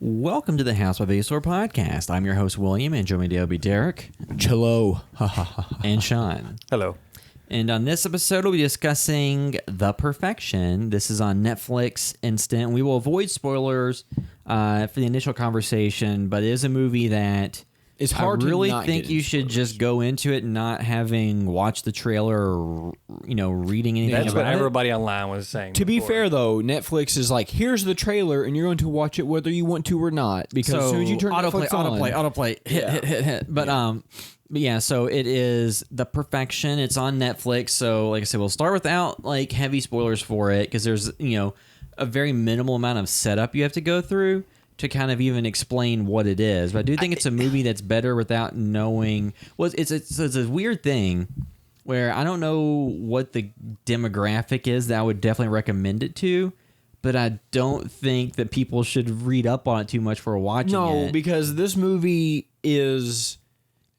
Welcome to the House by Vasor podcast. I'm your host, William, and joining me today will be Derek. Hello. And Sean. Hello. And on this episode, we'll be discussing The Perfection. This is on Netflix Instant. We will avoid spoilers for the initial conversation, but it is a movie that It's hard I really to not think get you into should spoilers. just go into it not having watched the trailer or, reading anything That's about what it. everybody online was saying. To be before. fair, though, Netflix is like, here's the trailer, and you're going to watch it whether you want to or not. Because as soon as you turn Netflix on... autoplay, hit. But yeah, so it is The Perfection. It's on Netflix. So like I said, we'll start without like heavy spoilers for it because there's, a very minimal amount of setup you have to go through to kind of even explain what it is. But I do think it's a movie that's better without knowing. Well, it's a weird thing where I don't know what the demographic is that I would definitely recommend it to, but I don't think that people should read up on it too much for watching it. No, because this movie is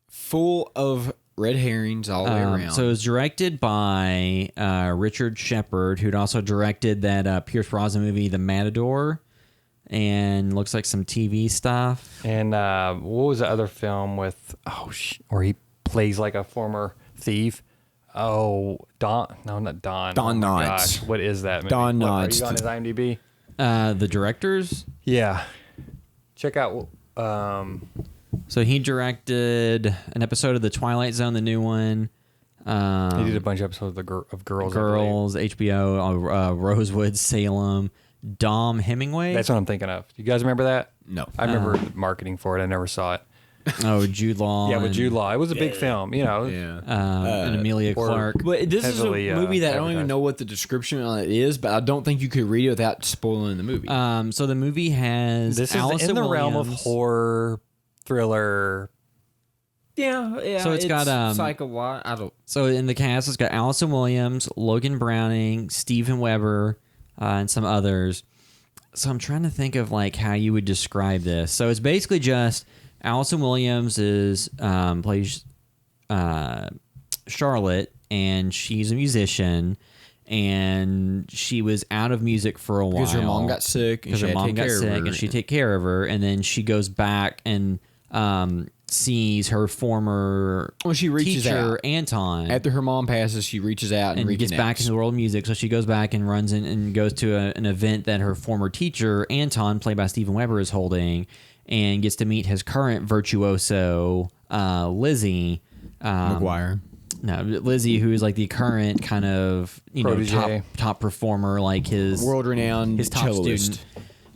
full of red herrings all the way around. So it was directed by Richard Shepard, who'd also directed that Pierce Brosnan movie, The Matador, and looks like some TV stuff. And what was the other film with? Where he plays like a former thief. Oh, Don? No, not Don. Don Oh my Knotts. gosh, what is that movie? Don What, Knotts. Are you on his IMDb? The directors. Yeah. Check out. So he directed an episode of The Twilight Zone, the new one. He did a bunch of episodes of Girls. Girls, HBO, Rosewood, Salem, Dom Hemingway. That's what I'm thinking of. You guys remember that? No. I remember marketing for it. I never saw it. Jude Law. Yeah, with Jude Law. It was a big film, and Amelia Clark. But this is a heavily, movie that I don't even advertised. know what the description on it is, but I don't think you could read it without spoiling the movie. So the movie has This is Allison in the realm of Williams. horror, thriller. yeah. So it's got, I don't... So in the cast, it's got Allison Williams, Logan Browning, Steven Weber, and some others. So I'm trying to think of like how you would describe this. So it's basically just Allison Williams plays Charlotte, and she's a musician, and she was out of music for a while Because her mom got sick, and because her mom got sick, and she take care of her, and then she goes back and sees her former she reaches teacher out. Anton. After her mom passes, she reaches out and gets back into the world of music. So she goes back and runs in and goes to an event that her former teacher, Anton, played by Steven Weber, is holding, and gets to meet his current virtuoso, Lizzie. McGuire. No, Lizzie, who is like the current kind of, Protege. top performer, like his World-renowned his top celloist. student.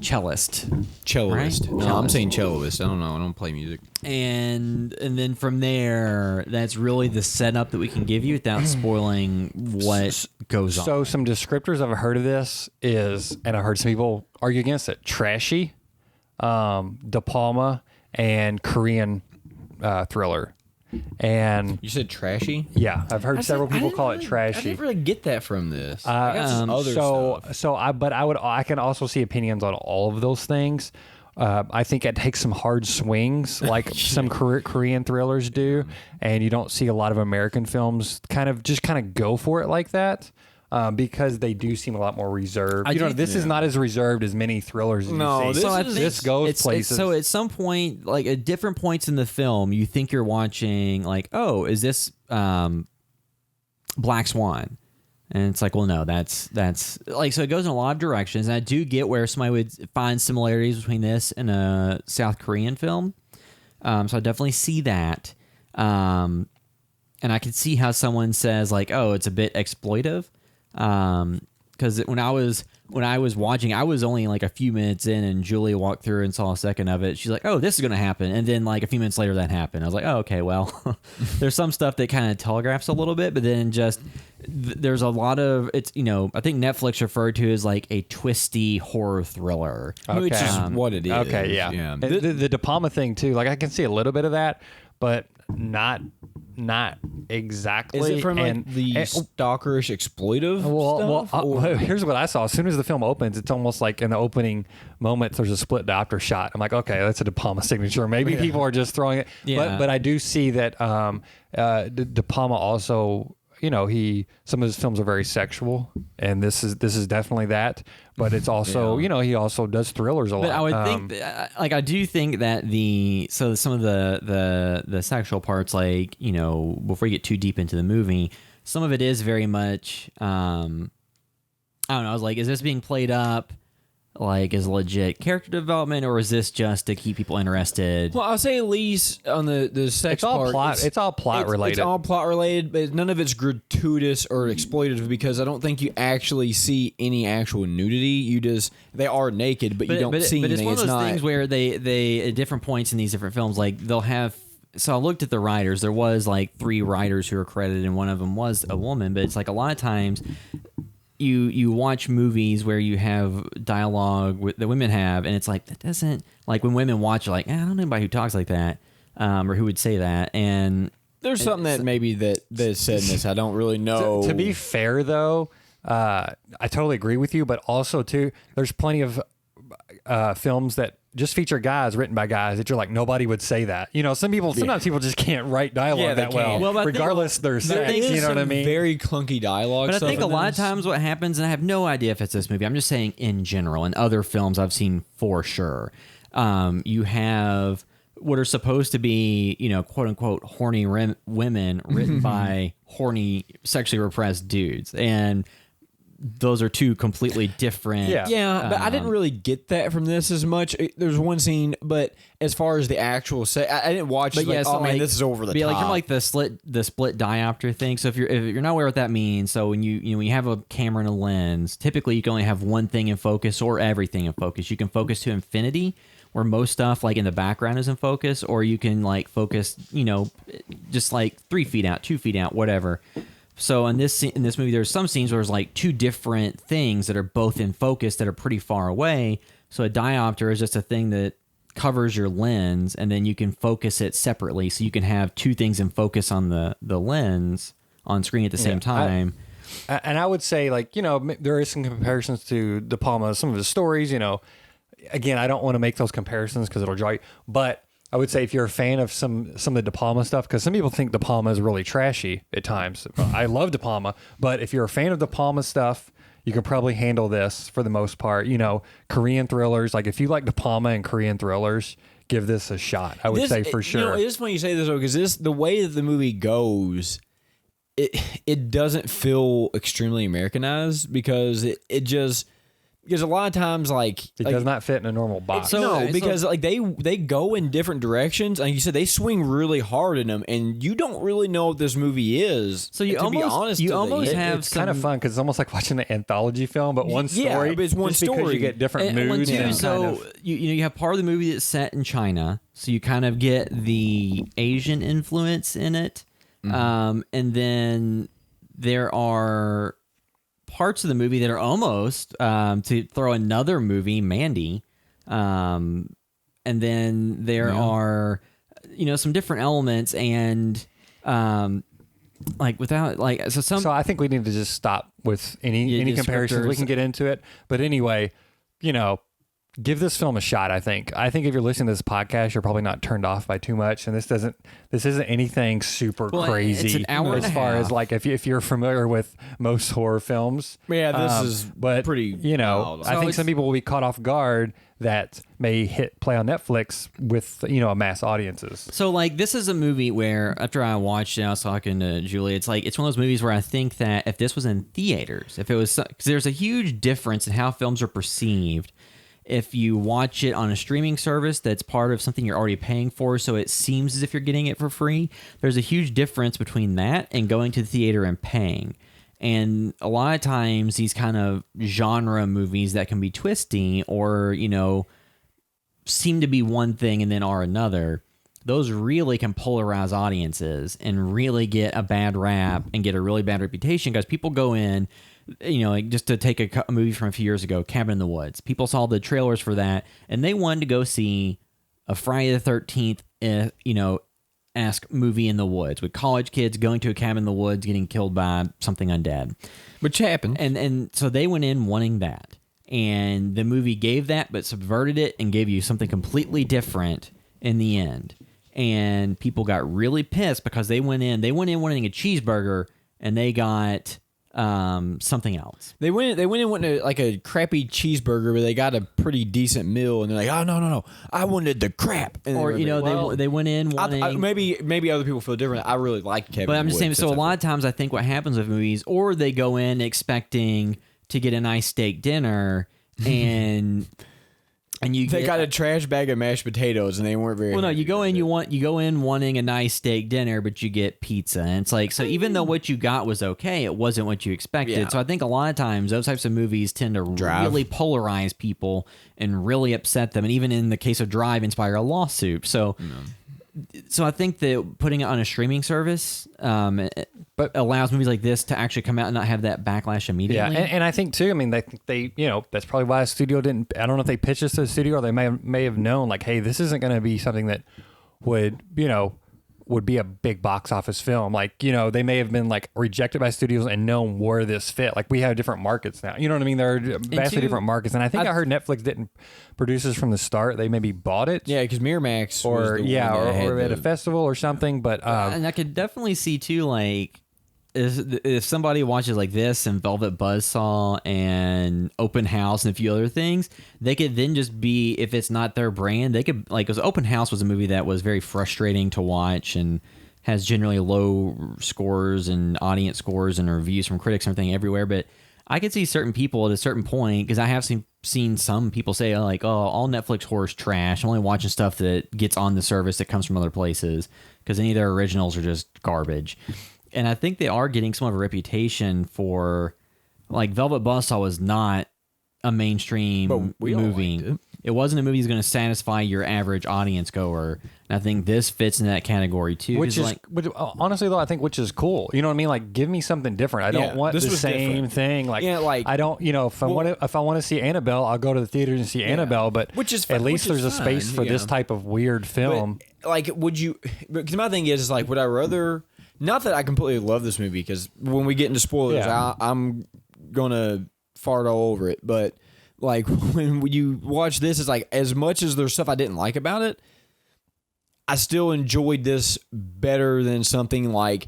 Cellist. Celloist. Right? No, Cellist. I'm saying celloist. I don't know. I don't play music. And then from there, that's really the setup that we can give you without spoiling what goes on. So some descriptors I've heard of this is, and I heard some people argue against it, trashy, De Palma, and Korean thriller. And You said trashy? yeah, I've heard several people call it I trashy. didn't really get that from this. I got some other stuff. I can also see opinions on all of those things. I think it takes some hard swings, like some Korean thrillers do, and you don't see a lot of American films kind of go for it like that. Because they do seem a lot more reserved. This is not as reserved as many thrillers you No, see. this goes places. So at some point, like at different points in the film, you think you're watching like, oh, is this Black Swan? And it's like, well, no, that's like, so it goes in a lot of directions. And I do get where somebody would find similarities between this and a South Korean film. So I definitely see that. And I can see how someone says like, oh, it's a bit exploitive. Because when I was watching, I was only like a few minutes in, and Julia walked through and saw a second of it. She's like, "Oh, this is gonna happen," and then like a few minutes later, that happened. I was like, "Oh, okay, well." There's some stuff that kind of telegraphs a little bit, but then just there's a lot of it's. I think Netflix referred to as like a twisty horror thriller, Which is what it is. Okay, yeah. And the De Palma thing too. Like I can see a little bit of that, but not exactly. Is it from like the stalkerish exploitive stuff? Here's what I saw. As soon as the film opens, it's almost like in the opening moments, there's a split diopter shot. I'm like, okay, that's a De Palma signature. Maybe people are just throwing it. Yeah. But I do see that De Palma also some of his films are very sexual, and this is definitely that. But it's also he also does thrillers a lot. But I would think I do think that some of the sexual parts, like, before you get too deep into the movie, some of it is very much I don't know. I was like, is this being played up? Like, is legit character development, or is this just to keep people interested? Well, I'll say at least on the sex part, it's all plot related. It's all plot related, but none of it's gratuitous or exploitative, because I don't think you actually see any actual nudity. They are naked, but you don't see anything. But it's one of those things where they at different points in these different films, like they'll have. So I looked at the writers. There was like 3 writers who were credited, and one of them was a woman. But it's like a lot of times. You watch movies where you have dialogue that women have, and it's like, that doesn't, like, when women watch, like, I don't know anybody who talks like that, or who would say that. And there's something that maybe that said in this. I don't really know. To be fair, though, I totally agree with you, but also too, there's plenty of films that just feature guys written by guys that you're like, nobody would say that. Sometimes people just can't write dialogue that well regardless their sex. You know what I mean? Very clunky dialogue. But I think a lot of times what happens, and I have no idea if it's this movie, I'm just saying in general, and other films I've seen for sure, you have what are supposed to be, quote unquote, horny women written by horny, sexually repressed dudes. And those are 2 completely different. Yeah, but I didn't really get that from this as much. There's one scene, but as far as the actual I didn't watch. But man, this is over the top. Like kind of like the split diopter thing. So if you're not aware what that means, so when you have a camera and a lens, typically you can only have one thing in focus or everything in focus. You can focus to infinity, where most stuff like in the background is in focus, or you can like focus, just like 3 feet out, 2 feet out, whatever. So in this movie, there's some scenes where there's like 2 different things that are both in focus that are pretty far away. So a diopter is just a thing that covers your lens, and then you can focus it separately. So you can have 2 things in focus on the lens on screen at the same time. And I would say, like, there is some comparisons to De Palma, some of his stories. Again, I don't want to make those comparisons because it'll draw you, but I would say if you're a fan of some of the De Palma stuff, because some people think De Palma is really trashy at times. I love De Palma, but if you're a fan of De Palma stuff, you can probably handle this for the most part. Korean thrillers, like if you like De Palma and Korean thrillers, give this a shot. I would say for sure. It is funny you say this though, because the way that the movie goes, it doesn't feel extremely Americanized, because because a lot of times, like, it does not fit in a normal box. Because they go in different directions, and you said they swing really hard in them, and you don't really know what this movie is. So you almost have it's kind of fun because it's almost like watching an anthology film, but one story. Yeah, but it's one story. Because you get different moods. You have part of the movie that's set in China, so you kind of get the Asian influence in it, and then there are parts of the movie that are almost to throw another movie, Mandy, and then there are some different elements, and like without like so I think we need to just stop with any comparisons. We can get into it, but anyway, give this film a shot. I think if you're listening to this podcast, you're probably not turned off by too much, and this isn't anything super crazy. It's an hour as far as like if you're familiar with most horror films. Yeah, this is pretty. I think some people will be caught off guard that may play on Netflix with mass audiences. So like this is a movie where after I watched it, I was talking to Julie. It's one of those movies where I think that if this was in theaters, if it was, because there's a huge difference in how films are perceived. If you watch it on a streaming service that's part of something you're already paying for, so it seems as if you're getting it for free, there's a huge difference between that and going to the theater and paying. And a lot of times these kind of genre movies that can be twisty or, seem to be one thing and then are another, those really can polarize audiences and really get a bad rap and get a really bad reputation because people go in, like just to take a movie from a few years ago, Cabin in the Woods. People saw the trailers for that, and they wanted to go see a Friday the 13th, esque movie in the woods with college kids going to a cabin in the woods, getting killed by something undead, which happened. And so they went in wanting that, and the movie gave that, but subverted it and gave you something completely different in the end. And people got really pissed because they went in wanting a cheeseburger. and they got something else. They went and went to like a crappy cheeseburger, but they got a pretty decent meal, and they're like, oh no, I wanted the crap. And Or they went in wanting. maybe other people feel different. I really like Kevin. But I'm just saying. Wood, So a lot of times, I think what happens with movies, or they go in expecting to get a nice steak dinner, and they got a trash bag of mashed potatoes, and they weren't very. Well, no, you go in wanting a nice steak dinner, but you get pizza, and it's like, so even though what you got was okay, it wasn't what you expected. Yeah. So I think a lot of times those types of movies tend to really polarize people and really upset them, and even in the case of Drive, inspire a lawsuit. So. So I think that putting it on a streaming service but allows movies like this to actually come out and not have that backlash immediately. Yeah, and I think too, I mean, they that's probably why a studio didn't, I don't know if they pitched this to the studio, or they may have known, like, hey, this isn't going to be something that would be a big box office film. Like, they may have been like rejected by studios and known where this fit. Like, we have different markets now. You know what I mean? There are vastly different markets. And I think I heard Netflix didn't produce this from the start. They maybe bought it. Yeah, because Miramax or at a festival or something. But and I could definitely see too, like, if somebody watches like this and Velvet Buzzsaw and Open House and a few other things, they could then just be, if it's not their brand, they could, like, because Open House was a movie that was very frustrating to watch and has generally low scores and audience scores and reviews from critics and everything everywhere. But I could see certain people at a certain point, because I have seen some people say, all Netflix horror is trash. I'm only watching stuff that gets on the service that comes from other places, because any of their originals are just garbage. And I think they are getting some of a reputation for, like, Velvet Buzzsaw was not a mainstream movie. It wasn't a movie that's going to satisfy your average audience goer. And I think this fits in that category too. Which honestly though, I think which is cool. You know what I mean? Like, give me something different. I don't want the same thing. Like, I don't. If I want to see Annabelle, I'll go to the theater and see Annabelle. But at least there's a space for this type of weird film. But, like, would you? Because my thing is like, would I rather? Not that I completely love this movie, because when we get into spoilers, I'm gonna fart all over it. But like, when you watch this, it's like, as much as there's stuff I didn't like about it, I still enjoyed this better than something like,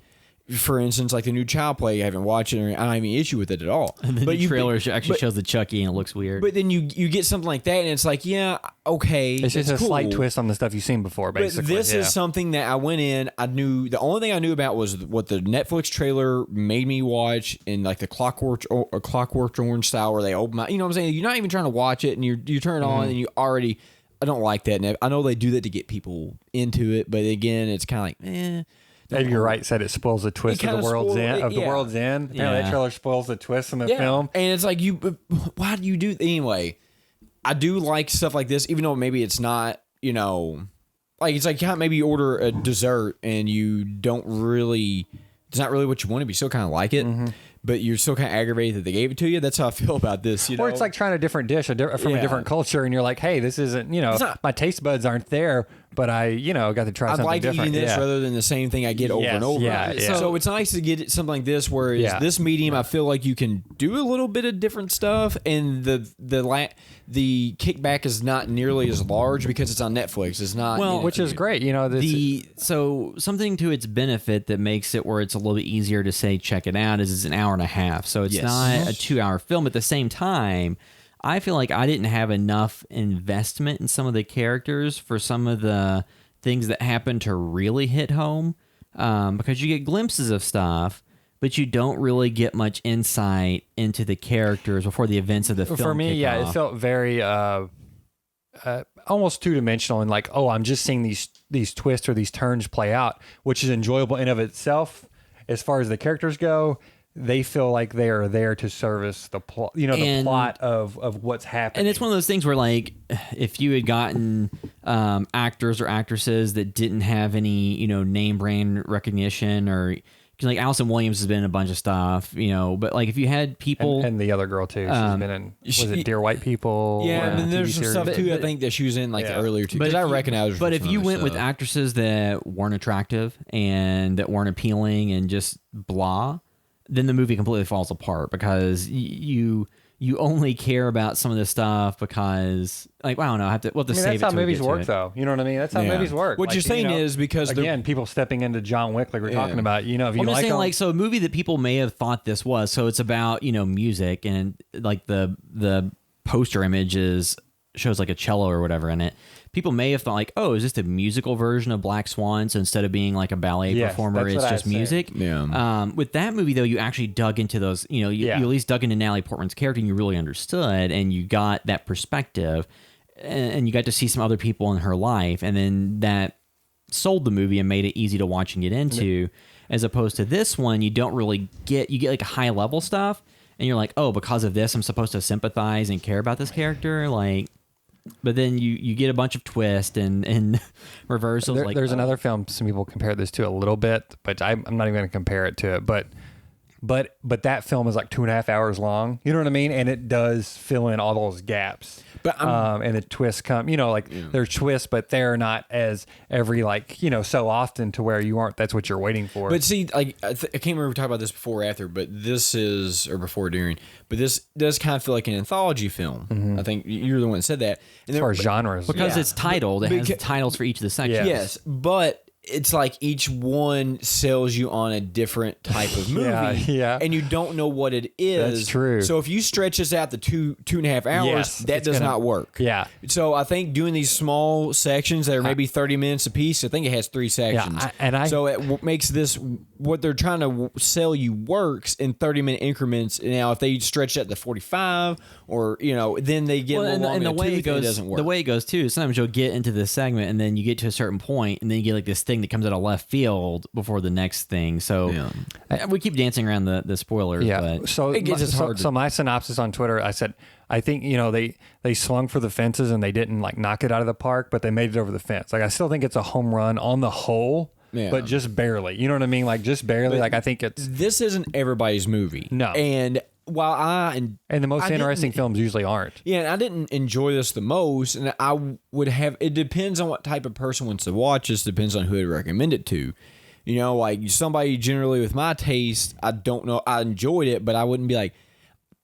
for instance, like the new Child Play. I haven't watched it, or I don't have any issue with it at all. But the trailer actually shows the Chucky, and it looks weird. But then you get something like that, and it's like, yeah, okay, it's just a slight twist on the stuff you've seen before, basically. But this is something that I went in, I knew, the only thing I knew about was what the Netflix trailer made me watch, in like the Clockwork Orange style, where they open my, you know what I'm saying? You're not even trying to watch it, and you turn it on, and you already, I don't like that. And I know they do that to get people into it, but again, it's kind of like, Edgar Wright said it spoils the twist of the world's end. The world's end. Yeah, that trailer spoils the twist in the film. And it's like, why do you do anyway? I do like stuff like this, even though maybe it's not, like, it's like, maybe you order a dessert and you don't really, it's not really what you want to be. Still kind of like it, but you're still kind of aggravated that they gave it to you. That's how I feel about this. Or it's like trying a different dish from a different culture, and you're like, hey, this isn't, my taste buds aren't there, but I, got to try something like different. Eating this rather than the same thing I get over and over. Yeah. So it's nice to get something like this, whereas this medium, I feel like you can do a little bit of different stuff, and the kickback is not nearly as large because it's on Netflix. It's not, which is great. So something to its benefit that makes it where it's a little bit easier to say check it out is it's an hour and a half. So it's not a 2-hour film. At the same time, I feel like I didn't have enough investment in some of the characters for some of the things that happen to really hit home, because you get glimpses of stuff, but you don't really get much insight into the characters before the events of the film. For me, it felt very almost two-dimensional, and like, I'm just seeing these twists or these turns play out, which is enjoyable in of itself. As far as the characters go, they feel like they are there to service the plot, the plot of what's happening. And it's one of those things where, like, if you had gotten actors or actresses that didn't have any, name brand recognition, or like Allison Williams has been in a bunch of stuff, but like if you had people and the other girl too, she's been in, was it Dear White People? Yeah, and then there's some stuff too. I think that she was in like the earlier two. But I recognize. But if you went with actresses that weren't attractive and that weren't appealing and just blah, then the movie completely falls apart, because you you only care about some of this stuff because, like, I don't know, we'll have to save it. That's how movies work, though. You know what I mean? That's how movies work. What you're saying is because again, people stepping into John Wick, like we're talking about. You know, if you I'm saying, like, so a movie that people may have thought this was. So it's about music, and like the poster images shows like a cello or whatever in it. People may have thought, like, oh, is this a musical version of Black Swan? So instead of being like a ballet performer, it's just music. Yeah. With that movie, though, you actually dug into those, you at least dug into Natalie Portman's character and you really understood and you got that perspective and you got to see some other people in her life. And then that sold the movie and made it easy to watch and get into. As opposed to this one, you don't really get like a high level stuff. And you're like, oh, because of this, I'm supposed to sympathize and care about this character. Like, but then you get a bunch of twists and reversals. There's another film some people compare this to a little bit, but I'm not even going to compare it to it. But that film is like 2.5 hours long. You know what I mean? And it does fill in all those gaps. But and the twists come, there's twists, but they're not as every so often to where you aren't. That's what you're waiting for. But see, like I can't remember if we talked about this before or after, but this is or before or during. But this does kind of feel like an anthology film. Mm-hmm. I think you're the one that said that. And as far as genres, because it's titled, it has titles for each of the sections. Yes, but it's like each one sells you on a different type of movie, and you don't know what it is. That's true. So if you stretch this out to 2.5 hours, that does not work. Yeah. So I think doing these small sections that are maybe 30 minutes a piece, I think it has 3 sections. So it makes this what they're trying to sell you works in 30-minute increments. Now, if they stretch that to 45, or then they get a little longer. And the way it goes, doesn't work. The way it goes too. Sometimes you'll get into this segment, and then you get to a certain point, and then you get like this thing that comes out of left field before the next thing. So we keep dancing around the spoilers. Yeah. But So it gets hard. So my synopsis on Twitter, I said, I think they swung for the fences and they didn't like knock it out of the park, but they made it over the fence. Like I still think it's a home run on the whole. Yeah. But just barely. You know what I mean? Like just barely. Like I think this isn't everybody's movie. No. And while and the most interesting films usually aren't. Yeah, and I didn't enjoy this the most, and I would have. It depends on what type of person wants to watch this. Depends on who I'd recommend it to. Like somebody generally with my taste, I don't know. I enjoyed it, but I wouldn't be like.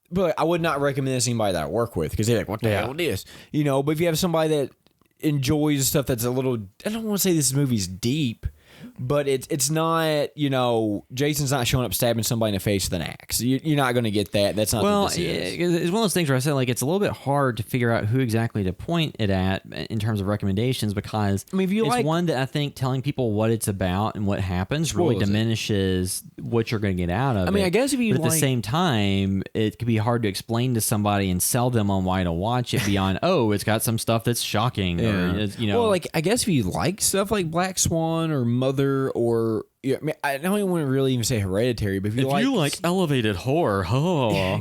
But I would not recommend this to anybody that I work with because they're like, "What the hell is this?" But if you have somebody that enjoys stuff that's a little, I don't want to say this movie's deep. But it's not, Jason's not showing up stabbing somebody in the face with an axe. You're not going to get that. That's not what this is. It's one of those things where I said, like, it's a little bit hard to figure out who exactly to point it at in terms of recommendations because it's one that I think telling people what it's about and what happens really diminishes what you're going to get out of it. I guess if you But at the same time, it could be hard to explain to somebody and sell them on why to watch it beyond, it's got some stuff that's shocking. Or, Well, like, I guess if you like stuff like Black Swan or Mother or I don't even want to really even say Hereditary, but if you like elevated horror,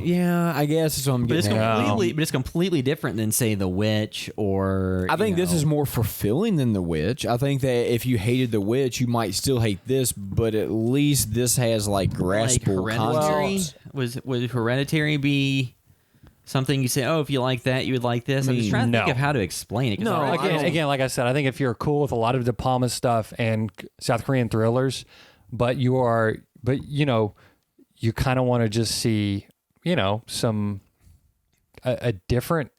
yeah, I guess that's what I'm getting at. But it's completely different than say The Witch or. I think this is more fulfilling than The Witch. I think that if you hated The Witch, you might still hate this, but at least this has like graspable concepts. Would Hereditary be something you say, if you like that, you would like this? I'm just trying to think of how to explain it. No, again, like I said, I think if you're cool with a lot of De Palma stuff and South Korean thrillers, but you kind of want to just see, some a different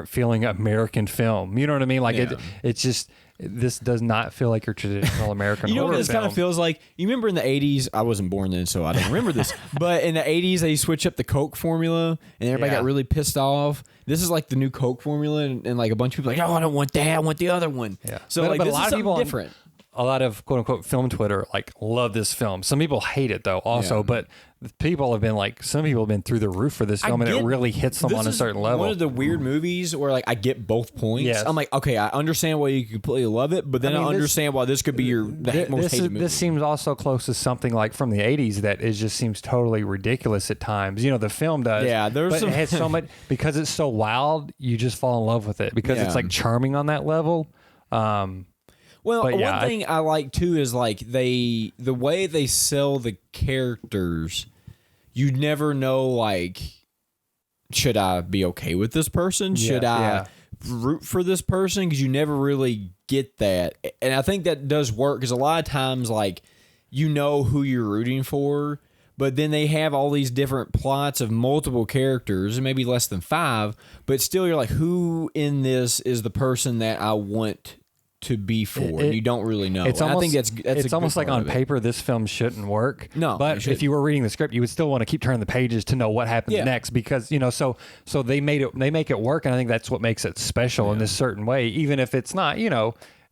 feeling American film. You know what I mean? Like it's just. This does not feel like your traditional American horror film. What this kind of feels like? You remember in the 80s, I wasn't born then, so I don't remember this, but in the 80s, they switched up the Coke formula, and everybody got really pissed off. This is like the new Coke formula, and like a bunch of people are like, I don't want that, I want the other one. Yeah. So but a lot of people different. A lot of quote unquote film Twitter love this film. Some people hate it though also, but people have been some people have been through the roof for this film and it really hits them on a certain level. One of the weird movies where I get both points. Yes. I'm like, okay, I understand why you completely love it, but then I understand why this could be your most hated movie. This seems also close to something like from the 80s that it just seems totally ridiculous at times. The film does. Yeah, but it has so much because it's so wild, you just fall in love with it because it's charming on that level. Well, one thing I like too is the way they sell the characters, you never know should I be okay with this person? Should I root for this person? Because you never really get that. And I think that does work because a lot of times who you're rooting for, but then they have all these different plots of multiple characters, and maybe less than 5, but still you're like, who in this is the person that I want to be for? And you don't really know. It's And almost, I think that's it's almost like on paper this film shouldn't work. No, but if you were reading the script, you would still want to keep turning the pages to know what happens next, because so they make it work, and I think that's what makes it special in this certain way, even if it's not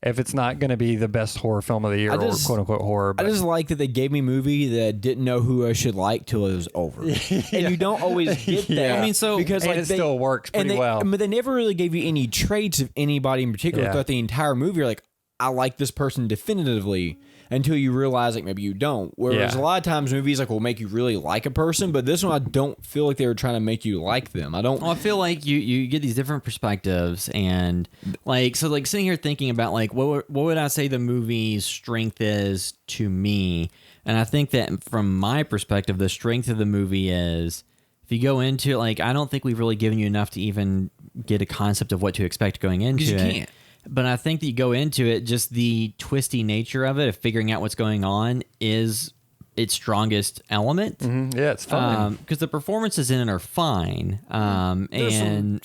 if it's not going to be the best horror film of the year or quote unquote horror. But. I just like that they gave me a movie that didn't know who I should like till it was over. And you don't always get that. I mean, so because it still works pretty well. But they never really gave you any traits of anybody in particular throughout the entire movie. You're like, I like this person definitively, until you realize like maybe you don't. Whereas a lot of times movies like will make you really like a person, but this one I don't feel like they were trying to make you like them. I don't. Well, I feel like you get these different perspectives, and like sitting here thinking about like what would I say the movie's strength is to me, and I think that from my perspective, the strength of the movie is if you go into it, like I don't think we've really given you enough to even get a concept of what to expect going into it. You can't. But I think that you go into it, just the twisty nature of it, of figuring out what's going on, is its strongest element. Mm-hmm. Yeah, it's fun. Because the performances in it are fine. And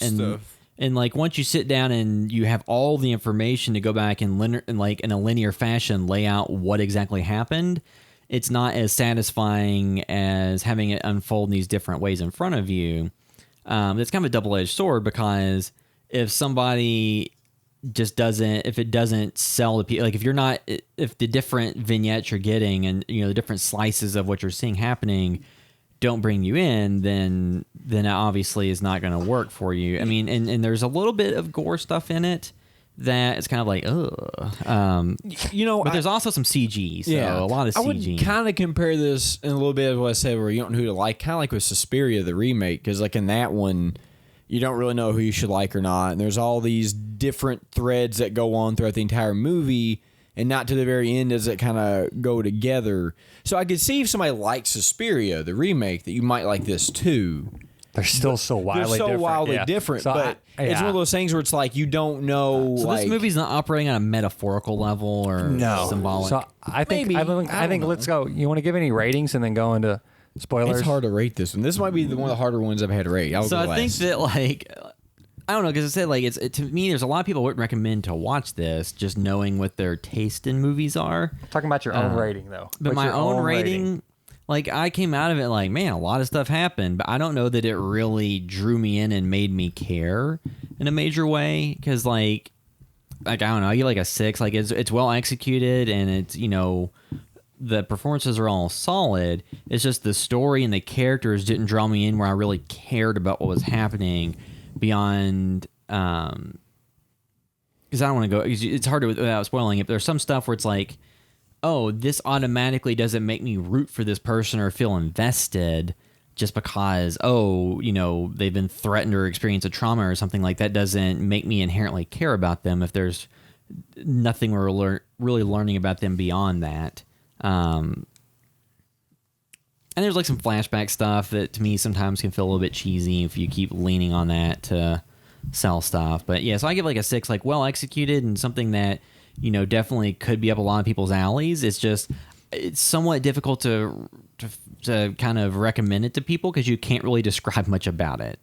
like once you sit down and you have all the information to go back and like in a linear fashion lay out what exactly happened, it's not as satisfying as having it unfold in these different ways in front of you. It's kind of a double-edged sword, because if somebody if it doesn't sell to people, like if the different vignettes you're getting and the different slices of what you're seeing happening don't bring you in, then it obviously is not going to work for you. I mean, and there's a little bit of gore stuff in it that it's kind of like, ugh. But there's also some CG, so a lot of CG. I would kind of compare this in a little bit of what I said, where you don't know who to like, kind of like with Suspiria, the remake, because like in that one, you don't really know who you should like or not, and there's all these different threads that go on throughout the entire movie, and not to the very end does it kind of go together. So I could see if somebody likes Suspiria, the remake, that you might like this too. They're still so wildly different. So but it's one of those things where it's like you don't know. So this movie's not operating on a metaphorical level or symbolic. So I think let's go. You want to give any ratings and then go into spoilers? It's hard to rate this one. This might be one of the harder ones I've had to rate. So I think that like, I don't know, because I said like to me, there's a lot of people wouldn't recommend to watch this, just knowing what their taste in movies are. Talking about your own rating though. But my own rating, like I came out of it like, man, a lot of stuff happened, but I don't know that it really drew me in and made me care in a major way, because like I don't know, I get like a 6. Like it's well executed, and it's the performances are all solid. It's just the story and the characters didn't draw me in where I really cared about what was happening beyond. Because I don't want to go. It's hard to without spoiling it. But there's some stuff where it's like, oh, this automatically doesn't make me root for this person or feel invested just because they've been threatened or experienced a trauma or something like that. Doesn't make me inherently care about them if there's nothing we're really learning about them beyond that. And there's like some flashback stuff that to me sometimes can feel a little bit cheesy if you keep leaning on that to sell stuff. But yeah, so I give like a 6, like well executed and something that definitely could be up a lot of people's alleys. It's somewhat difficult to kind of recommend it to people because you can't really describe much about it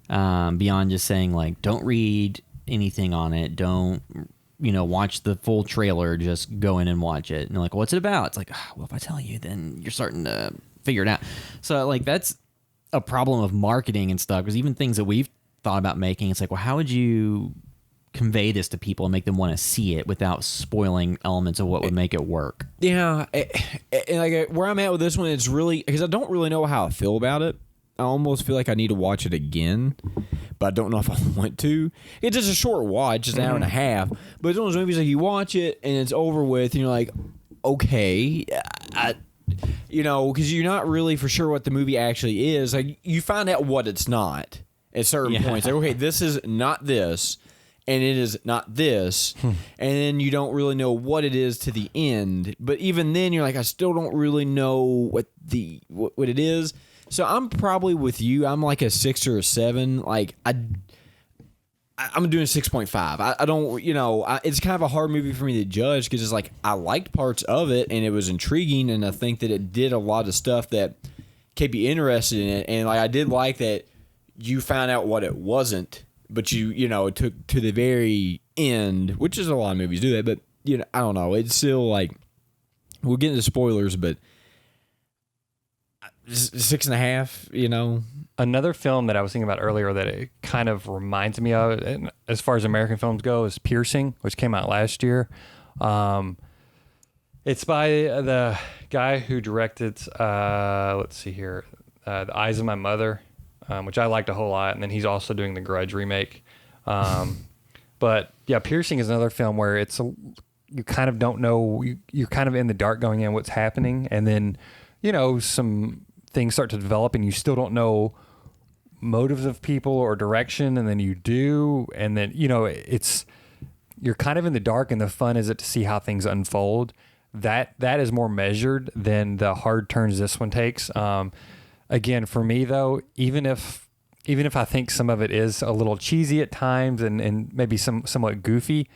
beyond just saying like don't read anything on it, don't watch the full trailer, just go in and watch it. And they're like, what's it about? It's like, well, if I tell you, then you're starting to figure it out. So like that's a problem of marketing and stuff, because even things that we've thought about making, it's like, well, how would you convey this to people and make them want to see it without spoiling elements of what would make it work? Yeah, and like where I'm at with this one, it's really because I don't really know how I feel about it. I almost feel like I need to watch it again, but I don't know if I want to. It's just a short watch, just an hour and a half. But it's one of those movies like you watch it and it's over with, and you're like, okay, because you're not really for sure what the movie actually is. Like you find out what it's not at certain points. Like, okay, this is not this, and it is not this, and then you don't really know what it is to the end. But even then, you're like, I still don't really know what it is. So I'm probably with you. I'm like a 6 or a 7. Like I'm doing a 6.5. I don't, it's kind of a hard movie for me to judge because it's like I liked parts of it and it was intriguing, and I think that it did a lot of stuff that kept you interested in it. And like I did like that you found out what it wasn't, but it took to the very end, which is a lot of movies do that. But I don't know. It's still like we'll get into spoilers, but 6.5. Another film that I was thinking about earlier that it kind of reminds me of, and as far as American films go, is Piercing, which came out last year. It's by the guy who directed, let's see here, The Eyes of My Mother, which I liked a whole lot. And then he's also doing the Grudge remake. But yeah, Piercing is another film where you kind of don't know, you're kind of in the dark going in what's happening. And then, some things start to develop and you still don't know motives of people or direction. And then you do. And then, you're kind of in the dark, and the fun is to see how things unfold. That is more measured than the hard turns this one takes. Again, for me though, even if I think some of it is a little cheesy at times and maybe somewhat goofy,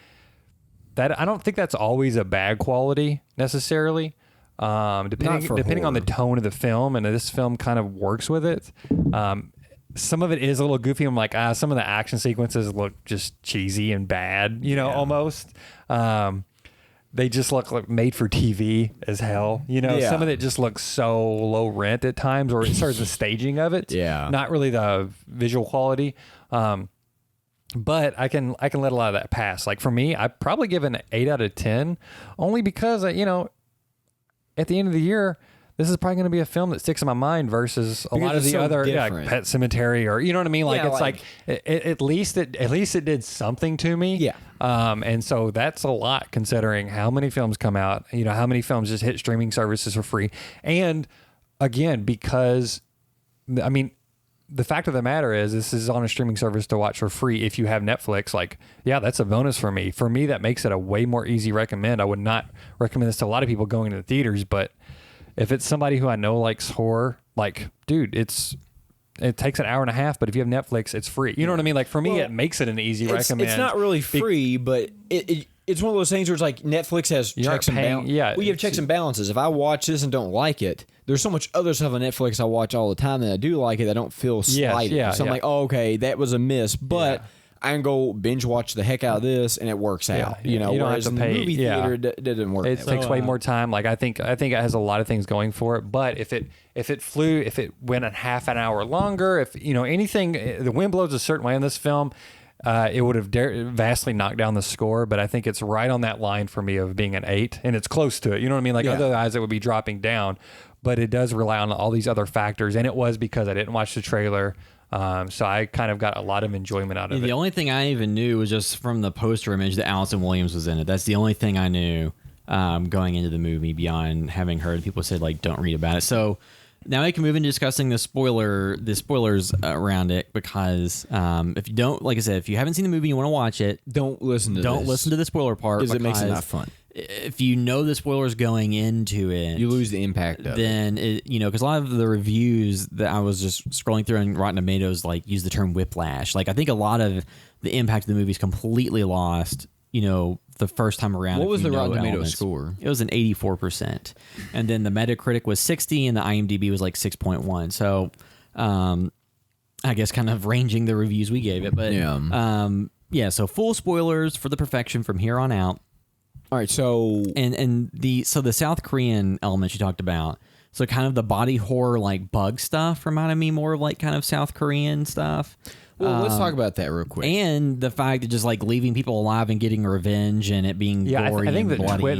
that I don't think that's always a bad quality necessarily. Depending on the tone of the film, and this film kind of works with it. Some of it is a little goofy. I'm like, some of the action sequences look just cheesy and bad, almost. They just look like made for TV as hell. Some of it just looks so low rent at times, or it's sort of the staging of it. Yeah. Not really the visual quality. But I can let a lot of that pass. Like for me, I'd probably give an 8 out of 10, only because, at the end of the year, this is probably going to be a film that sticks in my mind versus a lot of the other like Pet Cemetery, or you know what I mean. Like it's like at least it did something to me. Yeah. And so that's a lot considering how many films come out. How many films just hit streaming services for free. And again, because the fact of the matter is this is on a streaming service to watch for free. If you have Netflix, that's a bonus for me. For me, that makes it a way more easy recommend. I would not recommend this to a lot of people going to the theaters, but if it's somebody who I know likes horror, dude, it takes an hour and a half, but if you have Netflix, it's free. You know what I mean? Like for me, it makes it an easy recommend. It's not really free, but it's one of those things where it's like Netflix has checks and balances. Yeah, you have checks and balances. If I watch this and don't like it, there's so much other stuff on Netflix I watch all the time that I do like it. I don't feel slighted. So I'm like, oh, okay, that was a miss, but I can go binge watch the heck out of this, and it works out. You don't whereas have to pay. In the movie theater, it doesn't work. It takes way more time. Like I think it has a lot of things going for it. But if it went a half an hour longer, if anything, the wind blows a certain way in this film, it would have vastly knocked down the score. But I think it's right on that line for me of being an 8, and it's close to it. You know what I mean? Like otherwise, it would be dropping down. But it does rely on all these other factors, and it was because I didn't watch the trailer. So I kind of got a lot of enjoyment out of it. The only thing I even knew was just from the poster image that Allison Williams was in it. That's the only thing I knew going into the movie beyond having heard people say don't read about it. So now I can move into discussing the spoilers around it, because if you don't, like I said, if you haven't seen the movie and you want to watch it, don't listen to the spoiler part, because it makes it not fun. If you know the spoilers going into it, you lose the impact of it. Then because a lot of the reviews that I was just scrolling through on Rotten Tomatoes use the term whiplash. I think a lot of the impact of the movie is completely lost. The first time around. What was the Rotten Tomatoes score? It was an 84%, and then the Metacritic was 60, and the IMDb was 6.1. So, I guess kind of ranging the reviews we gave it, but So full spoilers for the perfection from here on out. All right, so the South Korean element you talked about, so kind of the body horror bug stuff reminded me more of kind of South Korean stuff. Well, let's talk about that real quick. And the fact that just leaving people alive and getting revenge and it being gory I think and bloody.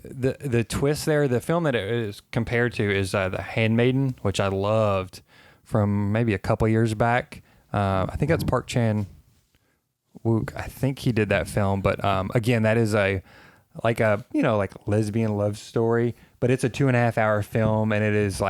The twist there, the film that it is compared to is The Handmaiden, which I loved from maybe a couple years back. I think that's Park Chan Wook. I think he did that film, but again, that is a lesbian love story, but it's a 2.5 hour film, and it is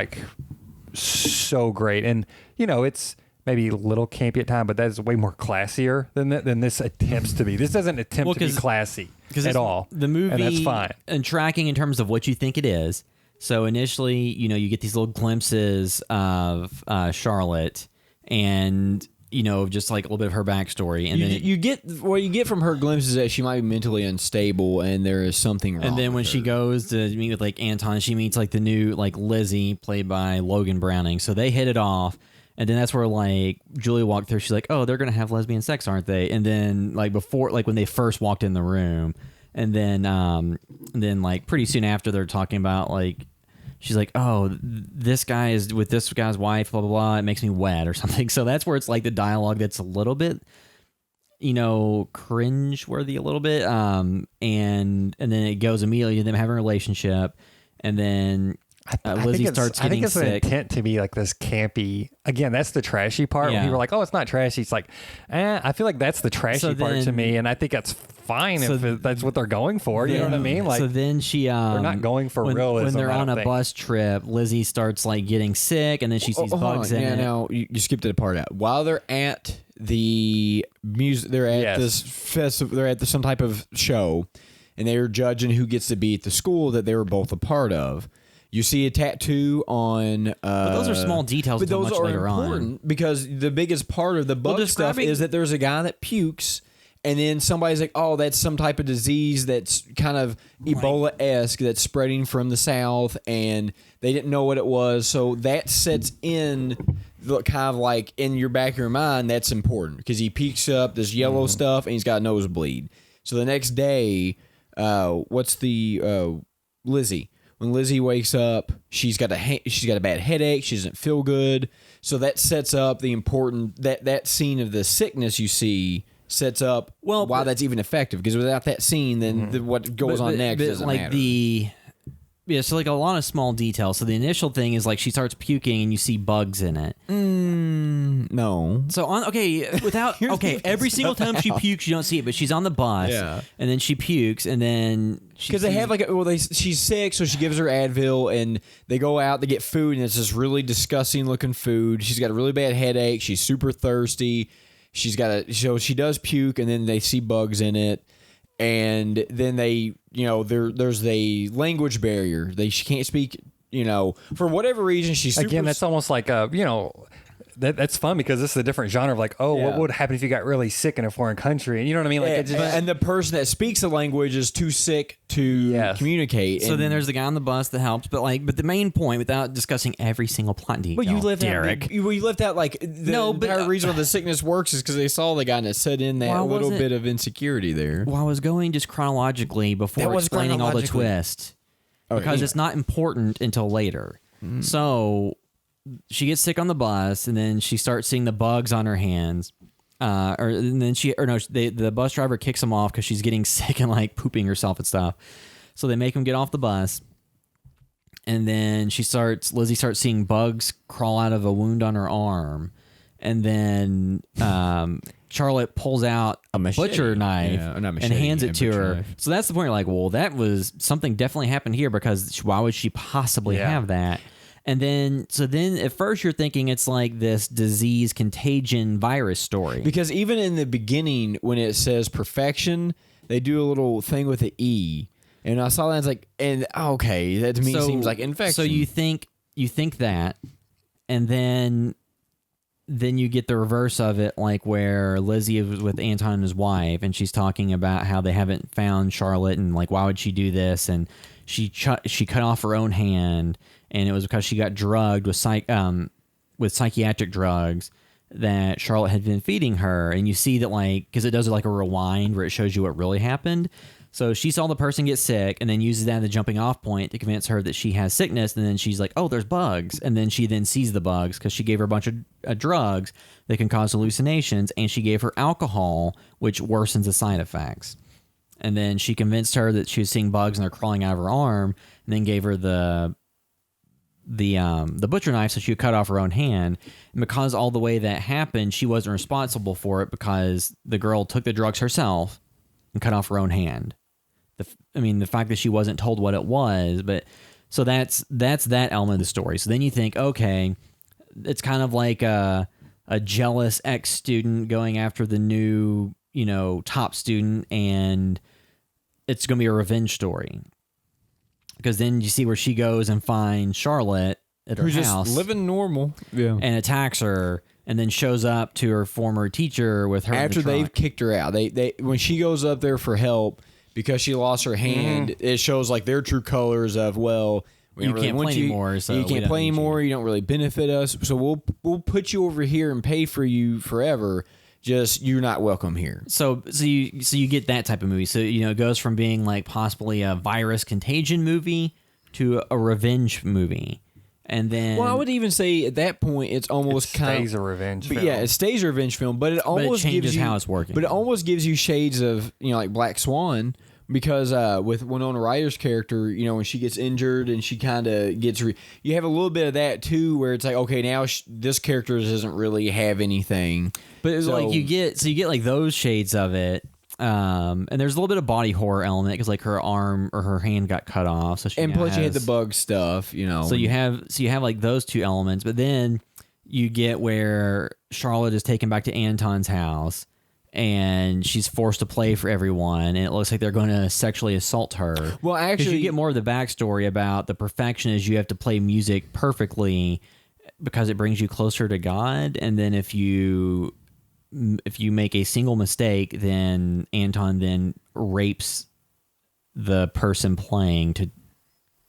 so great. And it's maybe a little campy at time, but that is way more classier than this attempts to be. This doesn't attempt to be classy at all. The movie, and that's fine. And tracking in terms of what you think it is. So initially, you get these little glimpses of Charlotte, and just like a little bit of her backstory, and you get what you get from her glimpses that she might be mentally unstable and there is something wrong. And then when with she her. goes to meet with like Anton, she meets like the new like Lizzie, played by Logan Browning. So they hit it off, and then that's where like Julia walked through. She's like, "Oh, they're gonna have lesbian sex, aren't they?" And then like before, like when they first walked in the room, and then like pretty soon after, they're talking about like. She's like, oh, this guy is with this guy's wife, blah, blah, blah. It makes me wet or something. So that's where it's like the dialogue that's a little bit, cringe-worthy a little bit. And then it goes immediately to them having a relationship. And then Lizzie starts getting sick. I think it's an intent to be like this campy. Again, that's the trashy part. Yeah. When people are like, oh, it's not trashy. It's like, I feel like that's the trashy part to me. And I think that's fine if that's what they're going for. You know what I mean? Like, so then she... they're not going for realism. When they're on a bus trip, Lizzie starts like getting sick, and then she sees bugs in it. Now, you skipped a part out. While they're at the music, they're at this festival, they're at some type of show, and they're judging who gets to be at the school that they were both a part of. You see a tattoo on... but those are small details. But those much are later important because the biggest part of the bug stuff is that there's a guy that pukes, and then somebody's like, oh, that's some type of disease that's kind of Ebola-esque that's spreading from the south, and they didn't know what it was. So that sets in the kind of like in your back of your mind, that's important because he peeks up this yellow stuff, and he's got a nosebleed. So the next day, Lizzie... When Lizzie wakes up, she's got a bad headache. She doesn't feel good. So that sets up the important that scene of the sickness you see sets up why that's even effective. Because without that scene, then what goes on next doesn't matter. So like a lot of small details. So the initial thing is like she starts puking and you see bugs in it. No. So every single time she pukes, you don't see it, but she's on the bus, and then she pukes, and then because they have she's sick, so she gives her Advil, and they go out to get food, and it's this really disgusting looking food. She's got a really bad headache. She's super thirsty. So she does puke, and then they see bugs in it. And then they, there's a language barrier. She can't speak, for whatever reason. She's super... Again, that's almost like that's fun because this is a different genre of like, what would happen if you got really sick in a foreign country? And you know what I mean? Like, and the person that speaks the language is too sick to communicate. So then there's the guy on the bus that helps, but the main point, without discussing every single plot detail, you left Derek. out. You left out like the entire reason why the sickness works is because they saw the guy and it set in that little bit of insecurity there. Well, I was going just chronologically before explaining all the twists because it's not important until later. So she gets sick on the bus, and then she starts seeing the bugs on her hands. The bus driver kicks him off because she's getting sick and like pooping herself and stuff. So they make him get off the bus, and then Lizzie starts seeing bugs crawl out of a wound on her arm, and then Charlotte pulls out a butcher knife and hands it to her. So that's the point. You're like, well, that was something definitely happened here because why would she possibly have that? And then at first you're thinking it's like this disease contagion virus story. Because even in the beginning, when it says perfection, they do a little thing with the E. And I saw that, and it's like, that to me seems like infection. So you think that, and then you get the reverse of it, like where Lizzie was with Anton and his wife, and she's talking about how they haven't found Charlotte, and like, why would she do this? And she cut off her own hand, and it was because she got drugged with psychiatric drugs that Charlotte had been feeding her. And you see that, like, because it does like a rewind where it shows you what really happened. So she saw the person get sick and then uses that as a jumping off point to convince her that she has sickness. And then she's like, oh, there's bugs. And then she sees the bugs because she gave her a bunch of drugs that can cause hallucinations. And she gave her alcohol, which worsens the side effects. And then she convinced her that she was seeing bugs and they're crawling out of her arm, and then gave her the butcher knife so she could cut off her own hand. And because all the way that happened, she wasn't responsible for it because the girl took the drugs herself and cut off her own hand. The fact that she wasn't told what it was, but so that's that element of the story. So then you think, okay, it's kind of like a jealous ex-student going after the new, top student, and it's going to be a revenge story. Because then you see where she goes and finds Charlotte at her house. Just living normal. Yeah. And attacks her and then shows up to her former teacher with her after in the they've trunk. kicked her out. They when she goes up there for help because she lost her hand, it shows like their true colors of we You don't really can't want play anymore, so you we can't don't play need you. anymore. You don't really benefit us, so we'll put you over here and pay for you forever. Just you're not welcome here. So you get that type of movie. So it goes from being like possibly a virus contagion movie to a revenge movie, and then Well, I would even say at that point it's almost kind Stays of a revenge But film. yeah, it stays a revenge film, but it almost changes gives you how it's working. But it almost gives you shades of like Black Swan, because with Winona Ryder's character, when she gets injured and she kind of gets, you have a little bit of that too, where it's like, okay, now this character doesn't really have anything. But it's like you get like those shades of it, and there's a little bit of body horror element because like her arm or her hand got cut off, so she and now plus you had has- the bug stuff, So you have like those two elements, but then you get where Charlotte is taken back to Anton's house and she's forced to play for everyone, and it looks like they're going to sexually assault her. Well, 'Cause actually, you get more of the backstory about the perfectionist. You have to play music perfectly because it brings you closer to God, and then if you make a single mistake, then Anton then rapes the person playing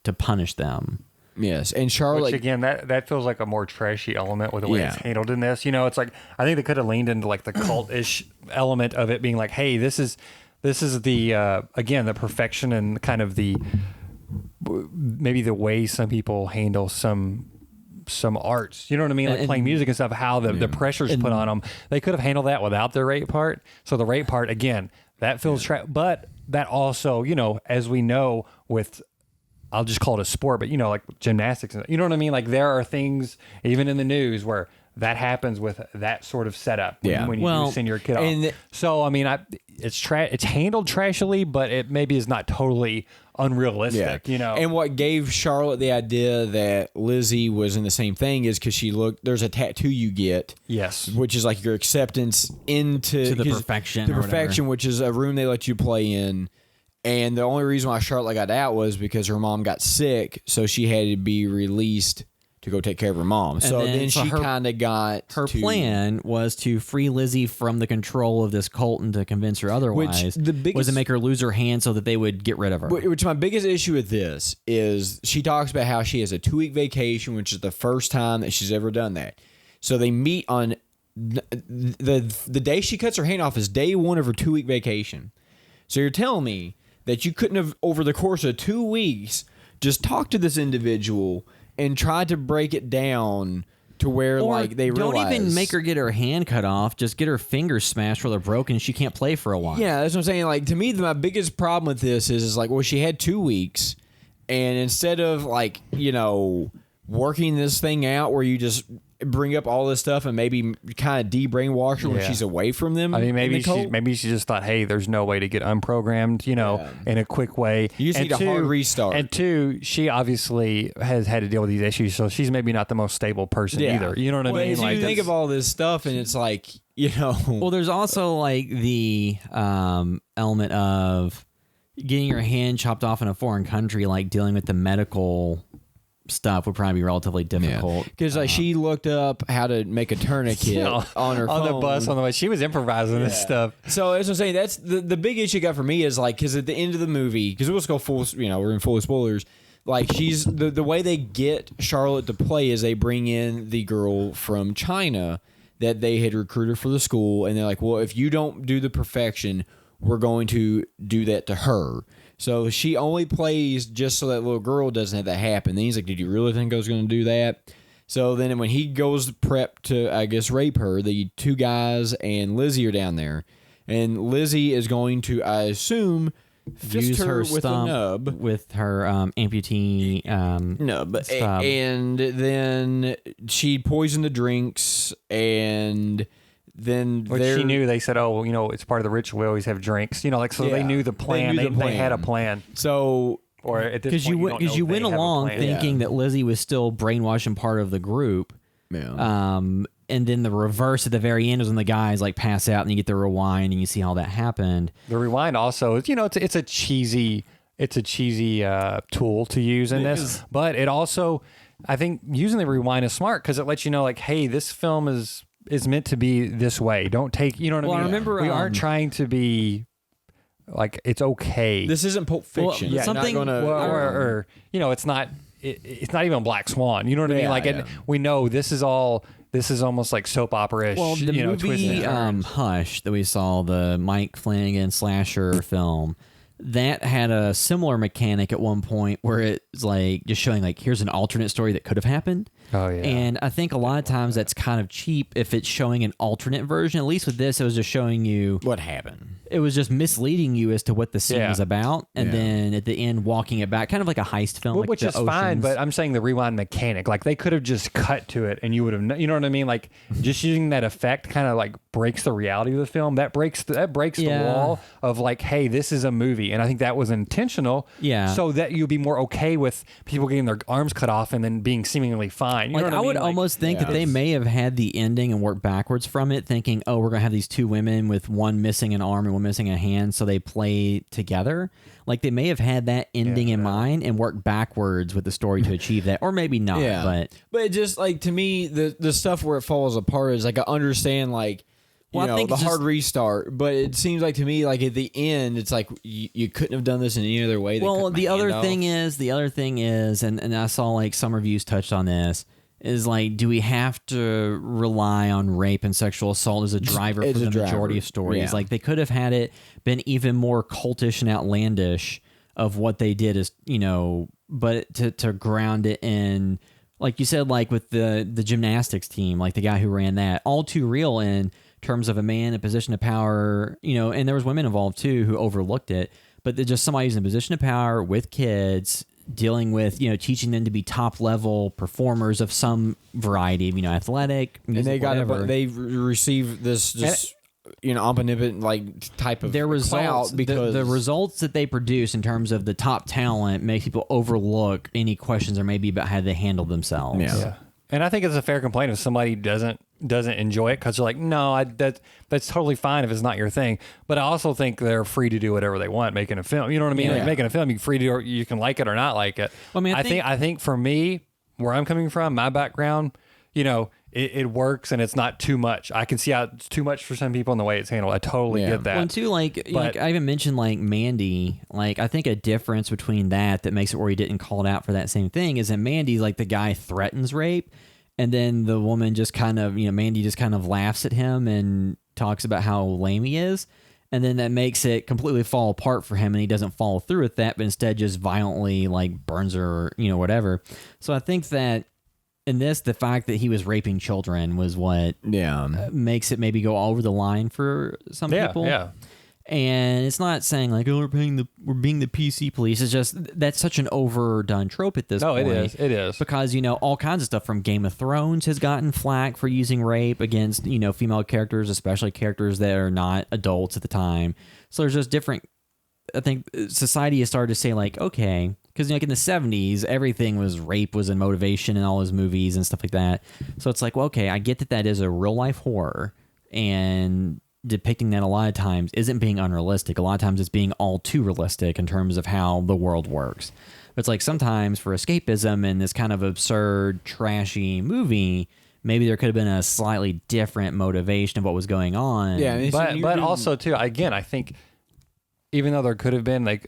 to punish them. yes, and Charlotte. Which again, that feels like a more trashy element with the way Yeah. it's handled in this. It's like I think they could have leaned into like the cult-ish element of it, being like, hey, this is the again the perfection and kind of the maybe the way some people handle some arts. You know what I mean? Like And- playing music and stuff. How the pressure's put on them. They could have handled that without the rape part. So the rape part again, that feels but that also as we know with. I'll just call it a sport, but like gymnastics, you know what I mean? Like there are things even in the news where that happens with that sort of setup when you do send your kid off. and So I mean, it's handled trashily, but it maybe is not totally unrealistic. And what gave Charlotte the idea that Lizzie was in the same thing is because there's a tattoo you get. Yes. Which is like your acceptance into the perfection The or whatever. perfection, which is a room they let you play in. And the only reason why Charlotte got out was because her mom got sick, so she had to be released to go take care of her mom. So then she kind of got her plan was to free Lizzie from the control of this cult and to convince her otherwise. Which the biggest- was to make her lose her hand so that they would get rid of her. Which my biggest issue with this is she talks about how she has a 2-week vacation, which is the first time that she's ever done that. So they meet on the day she cuts her hand off is day 1 of her 2-week vacation. So you're telling me that you couldn't have, over the course of 2 weeks, just talked to this individual and tried to break it down to where Or they don't realize. even make her get her hand cut off. Just get her fingers smashed where they're broken. She can't play for a while. Yeah, that's what I'm saying. Like, to me, my biggest problem with this is like, well, she had 2 weeks, and instead of working this thing out where you just bring up all this stuff and maybe kind of de-brainwash her when Yeah. she's away from them. I mean, in the cult. maybe she just thought, hey, there's no way to get unprogrammed, in a quick way. You just need a hard restart. And 2, she obviously has had to deal with these issues, so she's maybe not the most stable person either. You know what I mean? So you think of all this stuff, and it's like, Well, there's also like the element of getting your hand chopped off in a foreign country, like dealing with the medical stuff would probably be relatively difficult. Because she looked up how to make a tourniquet on her phone. the bus on the way. She was improvising this stuff. So as I'm saying, that's the big issue I got for me is like, because at the end of the movie, because we'll just go full, we're in full spoilers. Like she's the way they get Charlotte to play is they bring in the girl from China that they had recruited for the school, and they're like, well, if you don't do the perfection, we're going to do that to her. So she only plays just so that little girl doesn't have that happen. Then he's like, did you really think I was going to do that? So then when he goes to prep to, I guess, rape her, the 2 guys and Lizzie are down there. And Lizzie is going to, I assume, fist Use her her with a stump nub. with her amputee Nub. stub. And then she poisoned the drinks, and then Which she knew. They said, oh, it's part of the ritual. We always have drinks. So they Yeah. knew the plan. They knew the They had a plan. plan. So Or at this Because point, you went along thinking. thinking that Lizzie was still brainwashing part of the group. yeah. And then the reverse at the very end was when the guys like pass out and you get the rewind and you see how that happened. The rewind also is, it's a cheesy tool to use in this, but it also, I think using the rewind is smart because it lets you know like, hey, this film is is meant to be this way. Don't take, you know what I mean? I remember we aren't trying to be like, it's okay. This isn't Pulp Fiction. Well, something or you know, it's not even Black Swan. You know what I mean? Like, and we know this is almost like soap opera-ish. Well, the movie Hush that we saw, the Mike Flanagan slasher film, that had a similar mechanic at one point where it's like just showing like, here's an alternate story that could have happened. Oh, yeah. And I think a lot of times that's kind of cheap if it's showing an alternate version. At least with this, it was just showing you what happened. It was just misleading you as to what the scene was about, and then at the end walking it back, kind of like a heist film, like which is fine. But I'm saying the rewind mechanic, like they could have just cut to it, and you would have, you know what I mean? Like just using that effect, kind of like breaks the reality of the film. That breaks the wall of like, hey, this is a movie, and I think that was intentional, so that you'd be more okay with people getting their arms cut off and then being seemingly fine. You know what I mean? I would almost think that they may have had the ending and worked backwards from it, thinking, oh, we're gonna have these two women with one missing an arm and one missing a hand, so they play together. Like they may have had that ending in mind and worked backwards with the story to achieve that, or maybe not. But it just like, to me, the stuff where it falls apart is like, I understand like, you know, the hard restart, but it seems like to me, like at the end, it's like you couldn't have done this in any other way. Well, the other thing is, and I saw like some reviews touched on this, is like, do we have to rely on rape and sexual assault as a driver for the majority of stories? Yeah. Like they could have had it been even more cultish and outlandish of what they did, is, you know, but to ground it in, like you said, like with the gymnastics team, like the guy who ran that, all too real in terms of a man in a position of power, you know, and there was women involved too who overlooked it, but they're just somebody who's in a position of power with kids, dealing with, you know, teaching them to be top level performers of some variety of, you know, athletic, music, and they received this just, you know, omnipotent like type of results, because the results that they produce in terms of the top talent make people overlook any questions there may be about how they handle themselves. Yeah. And I think it's a fair complaint if somebody doesn't enjoy it, because they're like, no, that's totally fine if it's not your thing. But I also think they're free to do whatever they want making a film. You know what I mean? Like making a film, you're free to, you can like it or not like it. Well, I mean, I think for me, where I'm coming from, my background, you know, it works and it's not too much. I can see how it's too much for some people in the way it's handled. I totally get that. Well, and too, like I even mentioned like Mandy. Like I think a difference between that makes it where he didn't call it out for that same thing is that Mandy, like the guy threatens rape, and then the woman just kind of, you know, Mandy just kind of laughs at him and talks about how lame he is. And then that makes it completely fall apart for him, and he doesn't follow through with that, but instead just violently like burns her, or, you know, whatever. So I think that in this, the fact that he was raping children was what makes it maybe go over the line for some people. Yeah. And it's not saying like, oh, we're being the PC police. It's just that's such an overdone trope at this point. It is. Because, you know, all kinds of stuff from Game of Thrones has gotten flack for using rape against, you know, female characters, especially characters that are not adults at the time. So there's just different, I think society has started to say like, okay, because like in the 70s, everything was rape was a motivation in all his movies and stuff like that. So it's like, well, okay, I get that is a real life horror, and depicting that a lot of times isn't being unrealistic. A lot of times it's being all too realistic in terms of how the world works. But it's like sometimes for escapism and this kind of absurd, trashy movie, maybe there could have been a slightly different motivation of what was going on. Yeah, but also too, again, I think even though there could have been like,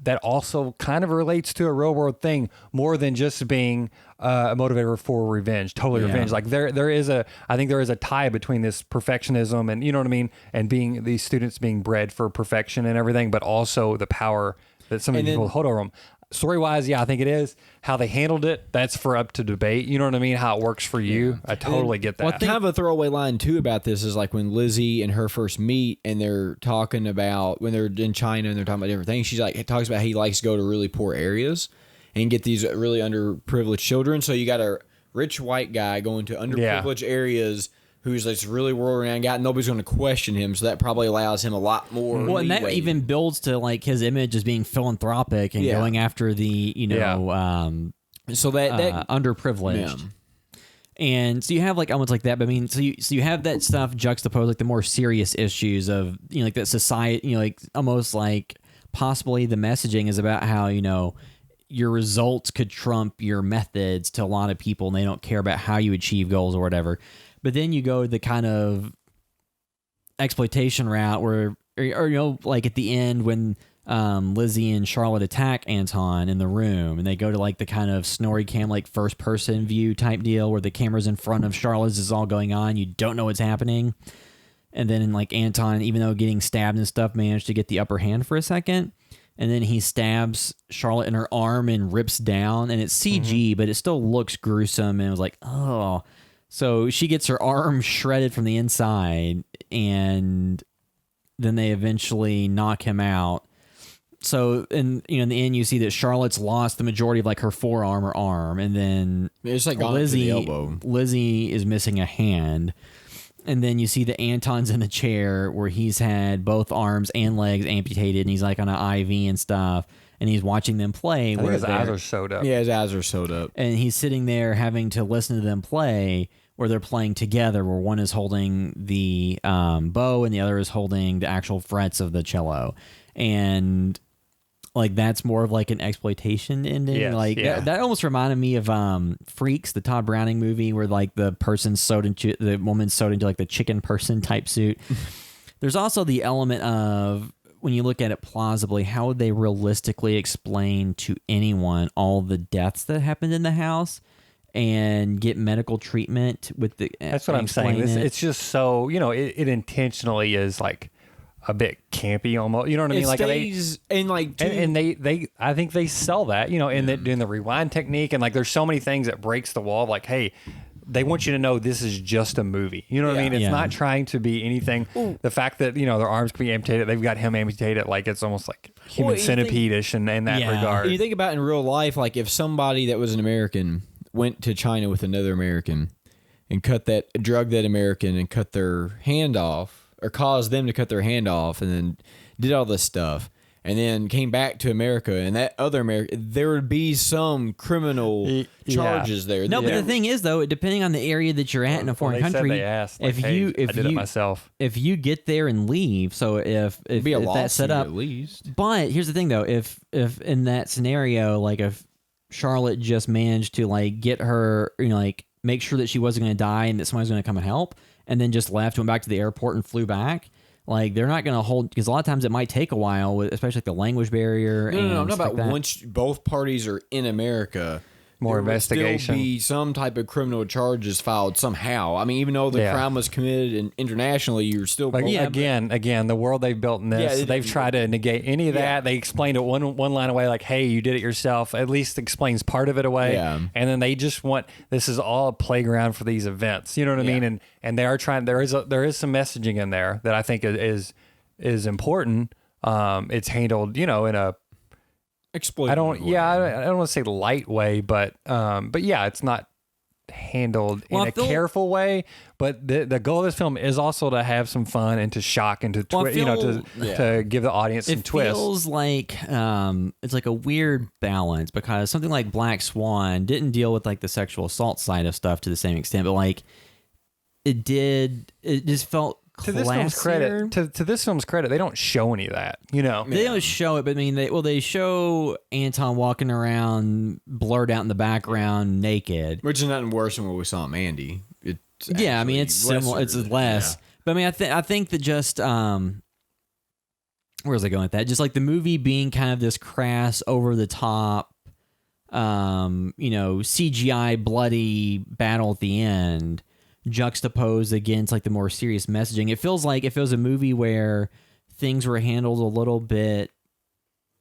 that also kind of relates to a real world thing more than just being a motivator for revenge, revenge. Like I think there is a tie between this perfectionism and, you know what I mean, and being these students being bred for perfection and everything, but also the power that some of these people hold over them. Story wise, I think it is. How they handled it, that's for up to debate. You know what I mean? How it works for you. I totally get that. Well, kind of a throwaway line too about this is like when Lizzie and her first meet, and they're talking about when they're in China and they're talking about different things. She's like, it talks about how he likes to go to really poor areas and get these really underprivileged children. So you got a rich white guy going to underprivileged areas, who's this really world-renowned guy, and nobody's going to question him, so that probably allows him a lot more Well, and that even builds to, like, his image as being philanthropic and going after the, you know, so that underprivileged. Yeah. And so you have, like, almost like that, but I mean, so you have that stuff juxtaposed, like, the more serious issues of, you know, like, that society, you know, like, almost like possibly the messaging is about how, you know, your results could trump your methods to a lot of people, and they don't care about how you achieve goals or whatever. But then you go the kind of exploitation route where, or like at the end when Lizzie and Charlotte attack Anton in the room, and they go to like the kind of snorri cam, like first person view type deal where the camera's in front of Charlotte as is all going on. You don't know what's happening. And then like Anton, even though getting stabbed and stuff, managed to get the upper hand for a second. And then he stabs Charlotte in her arm and rips down, and it's CG, but it still looks gruesome. And it was like, oh. So she gets her arm shredded from the inside, and then they eventually knock him out. So in the end, you see that Charlotte's lost the majority of like her forearm or arm, and then it's like gone to the elbow. Lizzie is missing a hand. And then you see that Anton's in the chair where he's had both arms and legs amputated, and he's like on an IV and stuff, and he's watching them play. I think his eyes are sewed up. Yeah, his eyes are sewed up. And he's sitting there having to listen to them play, where they're playing together, where one is holding the bow and the other is holding the actual frets of the cello. And like that's more of like an exploitation ending. Yes, that almost reminded me of Freaks, the Todd Browning movie, where like the woman's sewed into like the chicken person type suit. There's also the element of, when you look at it plausibly, how would they realistically explain to anyone all the deaths that happened in the house and get medical treatment with the? That's what I'm saying. It's just so, it intentionally is like a bit campy almost, you know what I mean? Like they I think they sell that, in the rewind technique, and like there's so many things that breaks the wall. Like, hey, they want you to know this is just a movie. You know what I mean? It's not trying to be anything. Ooh. The fact that their arms can be amputated, they've got him amputated, like it's almost like human centipede-ish in that regard. You think about in real life, like if somebody that was an American went to China with another American and drug that American and cut their hand off, or caused them to cut their hand off, and then did all this stuff, and then came back to America, and that other America, there would be some criminal charges there. No, but the thing is, though, depending on the area that you're at in a foreign country, they asked, like, if you did it myself, if you get there and leave, so if that's set up, at least. But here's the thing, though, if in that scenario, like if Charlotte just managed to like get her, like make sure that she wasn't going to die and that somebody's going to come and help, and then just left, went back to the airport and flew back. Like, they're not going to hold, because a lot of times it might take a while, especially like the language barrier. No, I'm not about once both parties are in America. More investigation. There would still be some type of criminal charges filed somehow. I mean, even though the crime was committed internationally, you're still... Like, again, the world they've built in this, they've tried to negate any of that. They explained it one line away, like, hey, you did it yourself. At least explains part of it away. Yeah. And then they just want... This is all a playground for these events. You know what I mean? And they are trying... There is some messaging in there that I think is important. It's handled, in a... Exploitive. I don't want to say light way, but yeah, it's not handled in a careful way. But the goal of this film is also to have some fun and to shock and to to give the audience some twists. It feels like it's like a weird balance, because something like Black Swan didn't deal with like the sexual assault side of stuff to the same extent, but like it did. It just felt. To this film's credit, they don't show any of that. They don't show it, but I mean, they show Anton walking around, blurred out in the background, naked, which is nothing worse than what we saw in Mandy. I mean, it's similar. It's less, but I mean, I think that just where was I going with that? Just like the movie being kind of this crass, over the top, CGI bloody battle at the end, juxtaposed against like the more serious messaging. It feels like if it was a movie where things were handled a little bit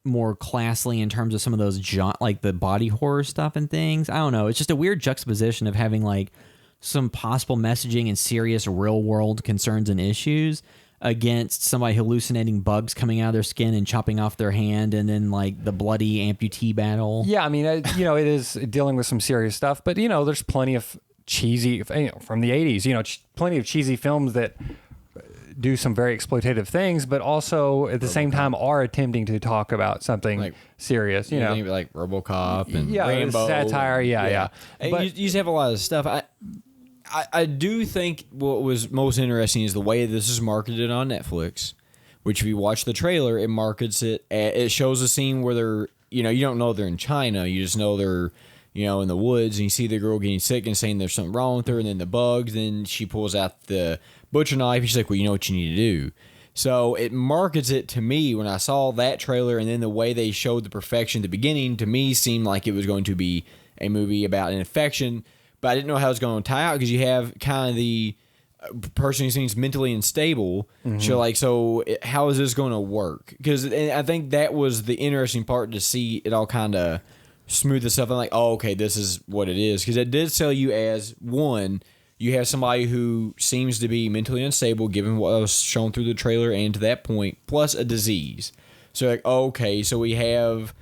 more classily in terms of some of those like the body horror stuff and things. I don't know. It's just a weird juxtaposition of having like some possible messaging and serious real world concerns and issues against somebody hallucinating bugs coming out of their skin and chopping off their hand, and then like the bloody amputee battle. Yeah, I mean, it is dealing with some serious stuff, but there's plenty of cheesy from the 80s, plenty of cheesy films that do some very exploitative things, but also at the same time are attempting to talk about something like serious. Like RoboCop and Rambo, satire. Yeah. But you just have a lot of stuff. I do think what was most interesting is the way this is marketed on Netflix. Which, if you watch the trailer, it markets it. It shows a scene where they're, you don't know they're in China. You just know they're in the woods, and you see the girl getting sick and saying there's something wrong with her, and then the bugs. Then she pulls out the butcher knife, and she's like, well, you know what you need to do. So it markets it to me when I saw that trailer, and then the way they showed the perfection at the beginning, to me seemed like it was going to be a movie about an infection, but I didn't know how it was going to tie out, because you have kind of the person who seems mentally unstable. So how is this going to work? Because I think that was the interesting part, to see it all kind of smooth itself. I'm like, oh, okay, this is what it is. Because it did sell you as, one, you have somebody who seems to be mentally unstable, given what was shown through the trailer and to that point, plus a disease. So like, okay, so we have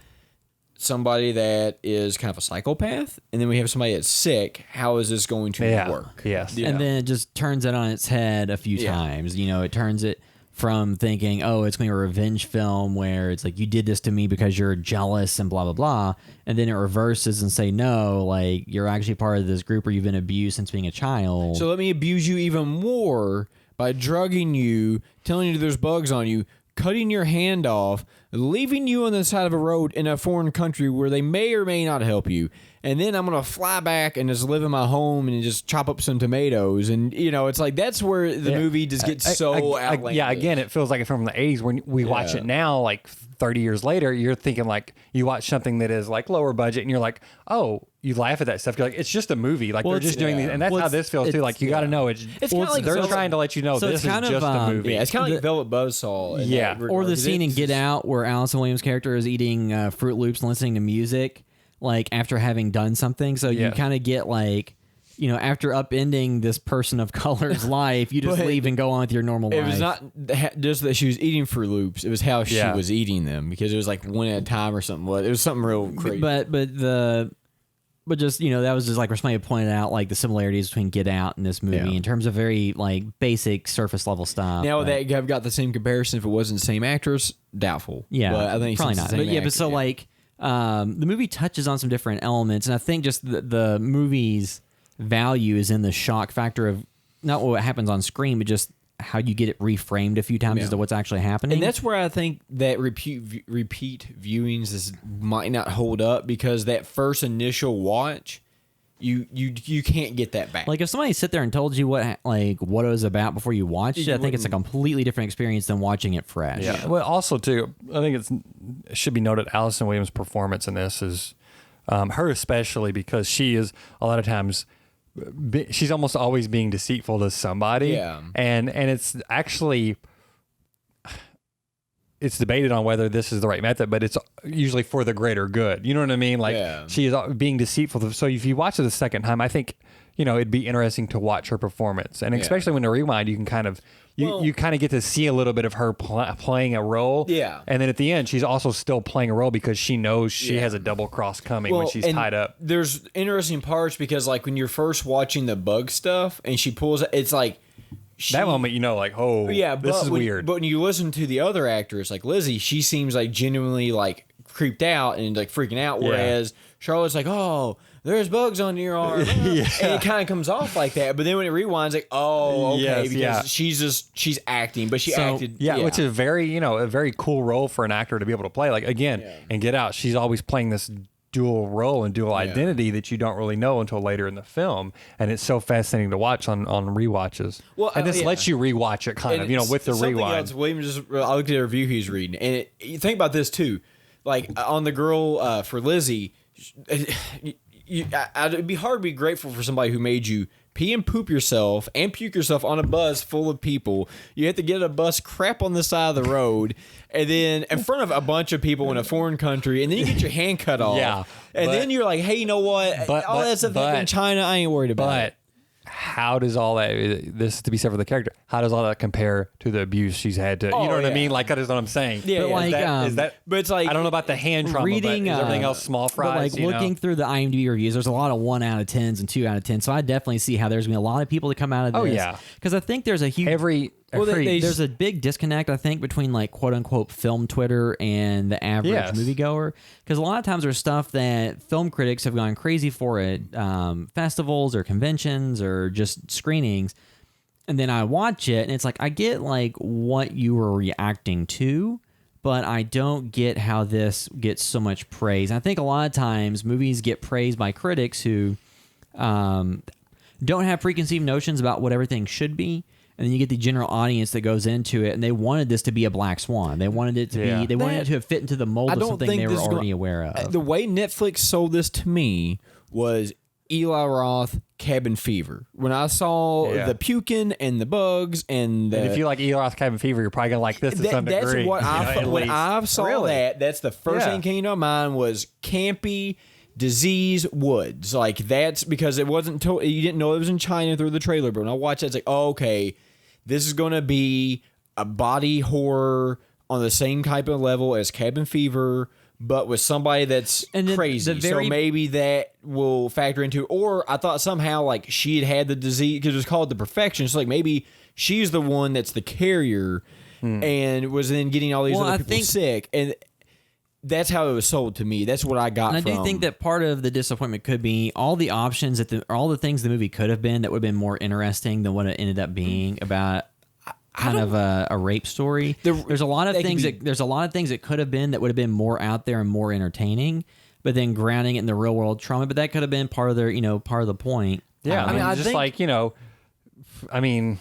somebody that is kind of a psychopath, and then we have somebody that's sick. How is this going to work? Yes. And then it just turns it on its head a few times. It turns it from thinking, oh, it's going to be a revenge film where it's like, you did this to me because you're jealous and blah, blah, blah. And then it reverses and say, no, like, you're actually part of this group where you've been abused since being a child. So let me abuse you even more by drugging you, telling you there's bugs on you, cutting your hand off, leaving you on the side of a road in a foreign country where they may or may not help you. And then I'm going to fly back and just live in my home and just chop up some tomatoes. And, it's like, that's where the movie just gets so outlandish. Yeah, again, it feels like it's from the 80s. When we watch it now, like 30 years later, you're thinking like, you watch something that is like lower budget and you're like, oh, you laugh at that stuff. You're like, it's just a movie. Like, they're just doing these. And that's how this feels too. Like, you got to know it's kind of like they're trying to let you know this is just a movie. Yeah, it's kind of like Velvet Buzzsaw. Yeah. Or the scene in Get Out where Allison Williams' character is eating Fruit Loops and listening to music, like, after having done something. So you kind of get like, after upending this person of color's life, you just leave and go on with your normal life. It was not just that she was eating Fruit Loops. It was how she was eating them, because it was like one at a time or something. It was something real crazy. But just, that was just like where somebody pointed out, like, the similarities between Get Out and this movie in terms of very, like, basic surface level stuff. Now that I've got the same comparison, if it wasn't the same actors, doubtful. Yeah, but I think probably not. But actor, so like, the movie touches on some different elements, and I think just the movie's value is in the shock factor of not what happens on screen, but just how you get it reframed a few times as to what's actually happening. And that's where I think that repeat viewings might not hold up, because that first initial watch, you can't get that back. Like, if somebody sit there and told you what it was about before you watched it, I think it's a completely different experience than watching it fresh. Yeah. Well, also too, I think it should be noted, Allison Williams' performance in this is her, especially because she is a lot of times, she's almost always being deceitful to somebody. Yeah. And it's actually, it's debated on whether this is the right method, but it's usually for the greater good. You know what I mean? Like, she is being deceitful. So if you watch it the second time, I think, it'd be interesting to watch her performance. And especially when you rewind, you can kind of, you kind of get to see a little bit of her playing a role. Yeah. And then at the end, she's also still playing a role because she knows she has a double cross coming when she's tied up. There's interesting parts, because like when you're first watching the bug stuff and she pulls, it's like, that moment, like, oh, this is weird. But when you listen to the other actors, like Lizzie, she seems like genuinely like creeped out and like freaking out, whereas Charlotte's like, oh, there's bugs on your arm. And it kind of comes off like that. But then when it rewinds, like, oh, okay, because she's acting, but she acted. Yeah, which is a very cool role for an actor to be able to play. Like, again, and Get Out, she's always playing this dual role and dual identity that you don't really know until later in the film, and it's so fascinating to watch on rewatches. Well, and this lets you rewatch it kind of, with the rewind. William I looked at a review he's reading, and you think about this too, like on the girl for Lizzie. It'd be hard to be grateful for somebody who made you pee and poop yourself and puke yourself on a bus full of people. You have to get a bus crap on the side of the road, and then in front of a bunch of people in a foreign country, and then you get your hand cut off. And then you're like, hey, you know what? All that stuff in China, I ain't worried about it. How does all that, this is to be said for the character, how does all that compare to the abuse she's had to, you know what I mean? Like, that is what I'm saying. Yeah, but like, is that, but it's like, I don't know about the hand trauma, reading, but is everything else small fries? But like, looking through the IMDb reviews, there's a lot of 1 out of 10s and 2 out of 10. So I definitely see how there's going to be a lot of people that come out of this. Oh, yeah. Because I think there's a huge... there's a big disconnect, I think, between like quote unquote film Twitter and the average moviegoer. Because a lot of times there's stuff that film critics have gone crazy for at festivals or conventions or just screenings, and then I watch it and it's like I get like what you were reacting to, but I don't get how this gets so much praise. I think a lot of times movies get praised by critics who don't have preconceived notions about what everything should be. And then you get the general audience that goes into it, and they wanted this to be a black swan. They wanted it to be. They wanted it to fit into the mold of something they were already aware of. The way Netflix sold this to me was Eli Roth, Cabin Fever. When I saw the puking and the bugs and if you like Eli Roth, Cabin Fever, you're probably gonna like this to some degree. That's what when I saw that. That's the first thing that came to my mind was campy. Disease Woods, like that's because it wasn't you didn't know it was in China through the trailer, but when I watched it, it's like, oh, okay, this is going to be a body horror on the same type of level as Cabin Fever, but with somebody that's crazy. So maybe that will factor into. Or I thought somehow like she had the disease because it was called the Perfection. So like maybe she's the one that's the carrier and was then getting all these other people sick and. That's how it was sold to me. That's what I got. And I do think that part of the disappointment could be all the options all the things the movie could have been that would have been more interesting than what it ended up being about kind of a rape story. There's a lot of things that could have been that would have been more out there and more entertaining, but then grounding it in the real world trauma. But that could have been part of their part of the point. Yeah, I mean,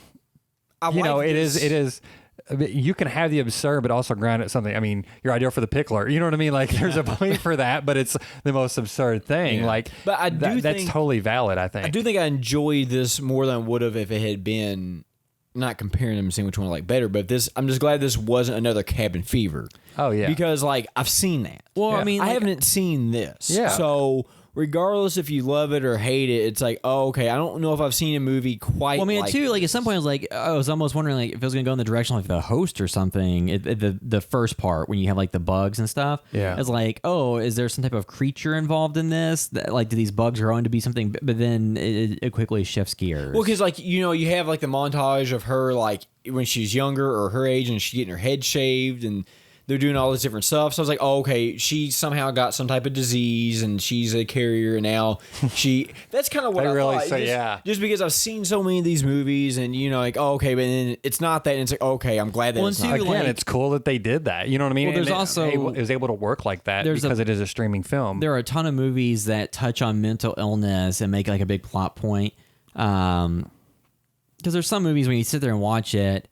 it is. You can have the absurd, but also ground it something. I mean, your idea for the pickler. You know what I mean? Like, there's a point for that, but it's the most absurd thing. Yeah. Like, but I do think that's totally valid. I think. I do think I enjoyed this more than I would have if it had been. Not comparing them and seeing which one I like better, but this. I'm just glad this wasn't another Cabin Fever. Oh yeah, because like I've seen that. Well, I mean, I haven't seen this. Yeah. So. Regardless if you love it or hate it, it's like, oh, okay, I don't know if I've seen a movie quite. Well, I mean, like too, like at some point, I was almost wondering, like, if it was going to go in the direction of like The Host or something. The first part when you have like the bugs and stuff. Yeah, it's like, oh, is there some type of creature involved in this? That, like, do these bugs grow into be something? But then it quickly shifts gears. Well, because like you have like the montage of her like when she's younger or her age and she's getting her head shaved and. They're doing all this different stuff. So I was like, oh, okay, she somehow got some type of disease and she's a carrier and now that's kind of what I really thought. Say, just because I've seen so many of these movies and, like, oh, okay, but then it's not that. And it's like, okay, I'm glad that it's not. Again, it's cool that they did that. You know what I mean? Well, there's also... It was able to work like that because it is a streaming film. There are a ton of movies that touch on mental illness and make like a big plot point. Because there's some movies when you sit there and watch it,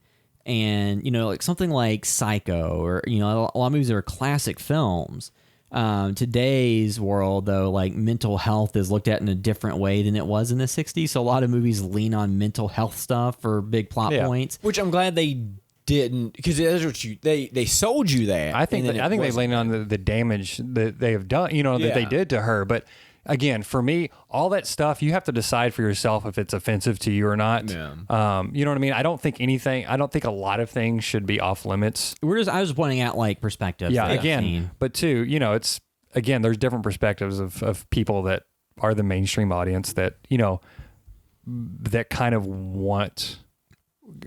and like something like Psycho or a lot of movies that are classic films. Today's world, though, like mental health is looked at in a different way than it was in the 60s. So a lot of movies lean on mental health stuff for big plot points. Which I'm glad they didn't, because that's what they sold you that. I think they lean on the damage that they have done, that they did to her. But again, for me, all that stuff, you have to decide for yourself if it's offensive to you or not. Yeah. You know what I mean? I don't think a lot of things should be off limits. I was pointing out like perspectives. Yeah, again, but too, there's different perspectives of people that are the mainstream audience that, that kind of want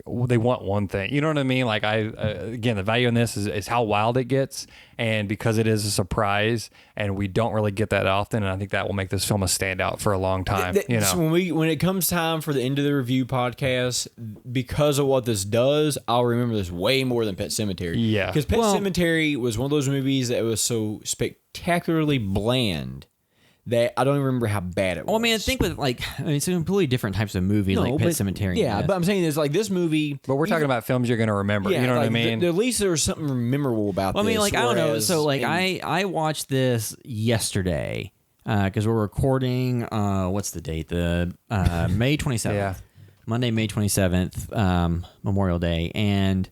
one thing. You know what I mean? Like again, the value in this is how wild it gets, and because it is a surprise, and we don't really get that often, and I think that will make this film a standout for a long time. So when it comes time for the end of the review podcast, because of what this does, I'll remember this way more than Pet Sematary. Yeah, because Pet Sematary was one of those movies that was so spectacularally bland that I don't even remember how bad it was. Well, I mean, I think it's a completely different types of movie, like Pet Sematary. Yeah, but I'm saying is like this movie. But we're talking about films you're going to remember. Yeah, you know what I mean? At least there's something memorable about this. I mean, like, I don't know. So, like, I watched this yesterday because we're recording, what's the date? The May 27th. Yeah. Monday, May 27th, Memorial Day. And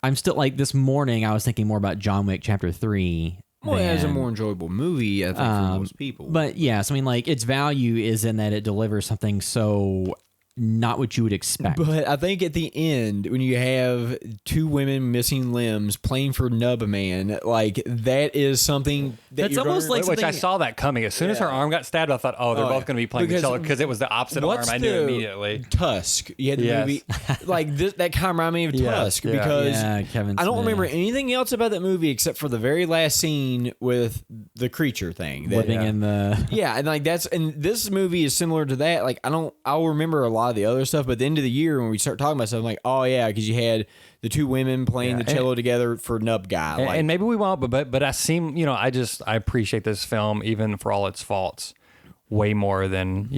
I'm still, like, this morning, I was thinking more about John Wick Chapter 3. Well, it is a more enjoyable movie, I think, for most people. But yes, I mean, like, its value is in that it delivers something so not what you would expect. But I think at the end, when you have two women missing limbs playing for Nub Man, like, that is something that's almost like which I saw that coming. As soon as her arm got stabbed, I thought, oh, they're both going to be playing each other, because it was the opposite arm. I knew immediately. Tusk. You had the movie like this, that kind of reminded me of Tusk, because I don't remember anything else about that movie except for the very last scene with the creature thing living in the and like and this movie is similar to that. Like, I'll remember a lot of the other stuff, but at the end of the year when we start talking about stuff, I'm like, oh yeah, because you had the two women playing the cello together for Nub Guy. And maybe we won't, but I seem, I appreciate this film even for all its faults way more than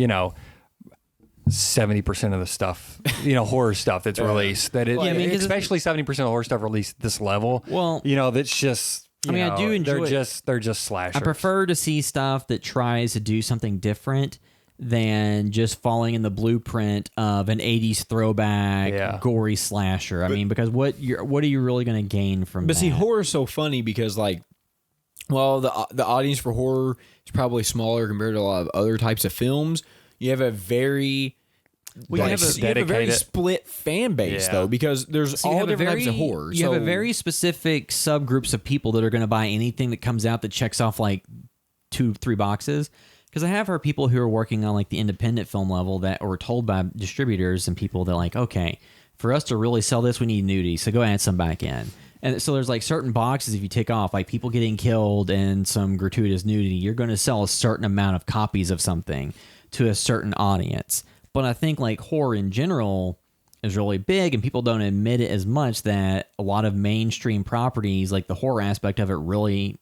70% of the stuff, horror stuff that's released. That especially 70% of horror stuff released at this level. Well, that's just. I do enjoy. They're just slashers. I prefer to see stuff that tries to do something different than just following in the blueprint of an 80s throwback gory slasher. Because what are you really going to gain from that? But see, horror is so funny because the audience for horror is probably smaller compared to a lot of other types of films. You have a very you have a very split fan base though, because there's all different types of horror. You have a very specific subgroups of people that are going to buy anything that comes out that checks off like 2-3 boxes. Because I have heard people who are working on like the independent film level that were told by distributors and people that like, okay, for us to really sell this, we need nudity, so go add some back in. And so there's like certain boxes if you take off, like people getting killed and some gratuitous nudity, you're going to sell a certain amount of copies of something to a certain audience. But I think like horror in general is really big, and people don't admit it as much that a lot of mainstream properties, like the horror aspect of it, really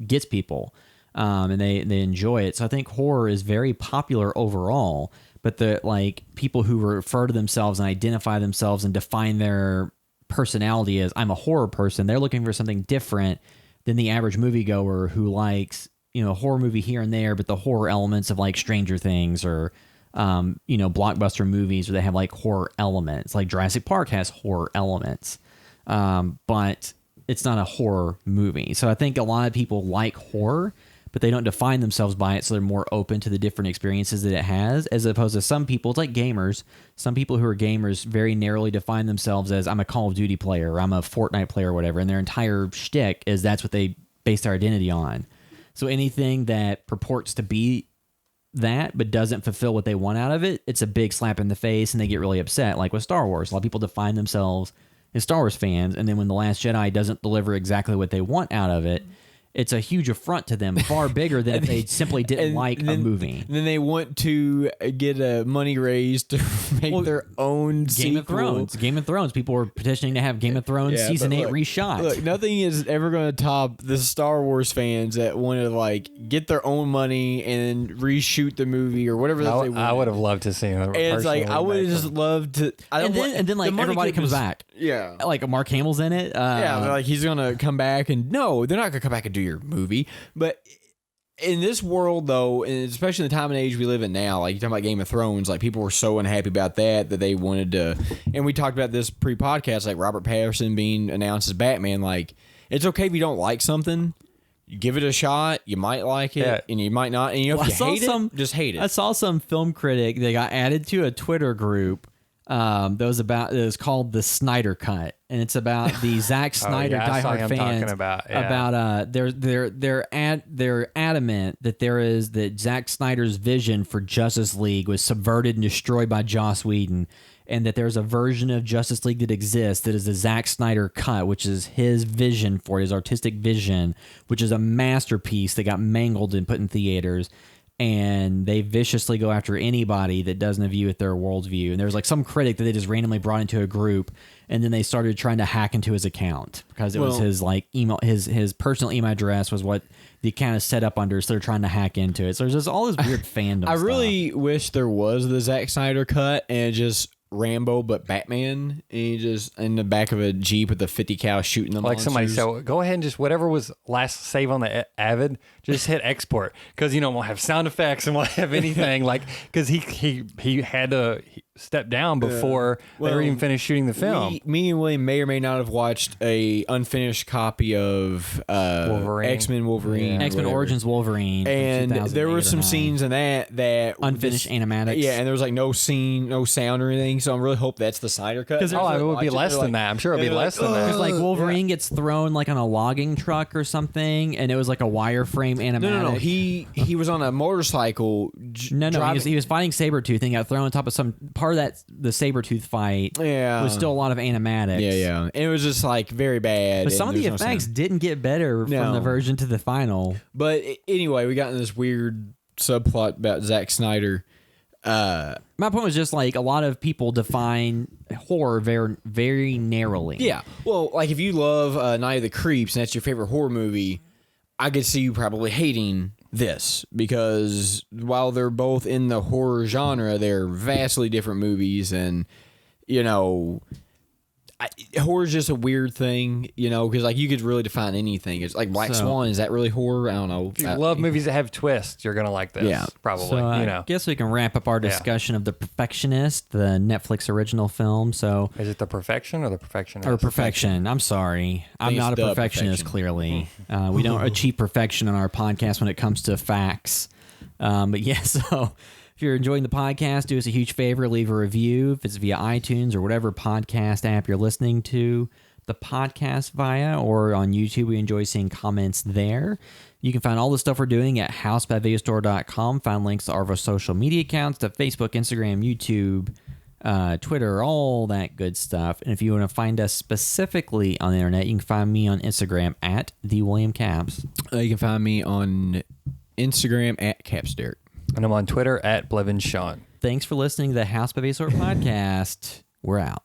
gets people, and they enjoy it. So I think horror is very popular overall. But the like people who refer to themselves and identify themselves and define their personality as I'm a horror person, they're looking for something different than the average moviegoer who likes a horror movie here and there, but the horror elements of like Stranger Things or blockbuster movies where they have like horror elements. Like Jurassic Park has horror elements, but it's not a horror movie. So I think a lot of people like horror, but they don't define themselves by it, so they're more open to the different experiences that it has, as opposed to some people. It's like gamers. Some people who are gamers very narrowly define themselves as I'm a Call of Duty player, or I'm a Fortnite player, or whatever, and their entire shtick is that's what they base their identity on. So anything that purports to be that but doesn't fulfill what they want out of it, it's a big slap in the face, and they get really upset. Like with Star Wars, a lot of people define themselves as Star Wars fans, and then when The Last Jedi doesn't deliver exactly what they want out of it, it's a huge affront to them, far bigger than if they simply didn't like a movie. Then they want to get money raised to make their own Game of Thrones. Game of Thrones. People were petitioning to have Game of Thrones season 8 reshot. Look, nothing is ever going to top the Star Wars fans that want to like get their own money and reshoot the movie or whatever they want. I would have loved to see it. And it's like I would have just loved to. And then like everybody comes back. Yeah, like Mark Hamill's in it. Like he's gonna come back, and no, they're not gonna come back and do your movie. But in this world though, and especially in the time and age we live in now, like you talking about Game of Thrones, like people were so unhappy about that they wanted to, and we talked about this pre-podcast, like Robert Pattinson being announced as Batman. Like it's okay if you don't like something, you give it a shot, you might like it and you might not, and if you hate it, just hate it. I saw some film critic that got added to a Twitter group that was called the Snyder Cut, and it's about the Zack Snyder diehard fans. They're adamant that Zack Snyder's vision for Justice League was subverted and destroyed by Joss Whedon, and that there's a version of Justice League that exists that is the Zack Snyder Cut, which is his vision for his artistic vision, which is a masterpiece that got mangled and put in theaters. And they viciously go after anybody that doesn't view it their worldview. And there's like some critic that they just randomly brought into a group, and then they started trying to hack into his account because it was his like email, his personal email address was what the account is set up under. So they're trying to hack into it. So there's just all this weird fandom. I really wish there was the Zack Snyder Cut and just Rambo but Batman, and he just in the back of a Jeep with a 50 cal shooting them. Like somebody said, go ahead and just whatever was last save on the Avid, just hit export, because we'll have sound effects and we'll have anything like, because he had to step down before they were even finished shooting the film. Me and William may or may not have watched a unfinished copy of X-Men Wolverine, X-Men Origins Wolverine, and there were some scenes in that unfinished animatics. Yeah, and there was like no scene, no sound or anything. So I really hope that's the Snyder Cut. It would be less than that. I'm sure it'd be less than that. Because like Wolverine gets thrown like on a logging truck or something, and it was like a wireframe animatic. No. He was on a motorcycle. He was fighting Sabretooth and got thrown on top of some part of that. The Sabretooth fight was still a lot of animatics. Yeah. And it was just like very bad. But some of the effects didn't get better from the version to the final. But anyway, we got in this weird subplot about Zack Snyder. My point was just like a lot of people define horror very, very narrowly. Yeah. Well, like if you love Night of the Creeps and that's your favorite horror movie, I could see you probably hating this because while they're both in the horror genre, they're vastly different movies, and horror is just a weird thing, because like you could really define anything. It's like Black Swan. Is that really horror? I don't know. If you love movies that have twists, you're gonna like this. Yeah, probably. So I guess we can wrap up our discussion of The Perfectionist, the Netflix original film. So is it The Perfection or The Perfectionist? Or Perfection. I'm sorry, I'm not a perfectionist. Clearly, we don't achieve perfection on our podcast when it comes to facts. But yeah, so. If you're enjoying the podcast, do us a huge favor, leave a review. If it's via iTunes or whatever podcast app you're listening to the podcast via, or on YouTube, we enjoy seeing comments there. You can find all the stuff we're doing at housebyvideostore.com. Find links to all of our social media accounts, to Facebook, Instagram, YouTube, Twitter, all that good stuff. And if you want to find us specifically on the internet, you can find me on Instagram at @TheWilliamCaps. You can find me on Instagram at CapsDerek. And I'm on Twitter at BlevinSean. Thanks for listening to the House by Video Store podcast. We're out.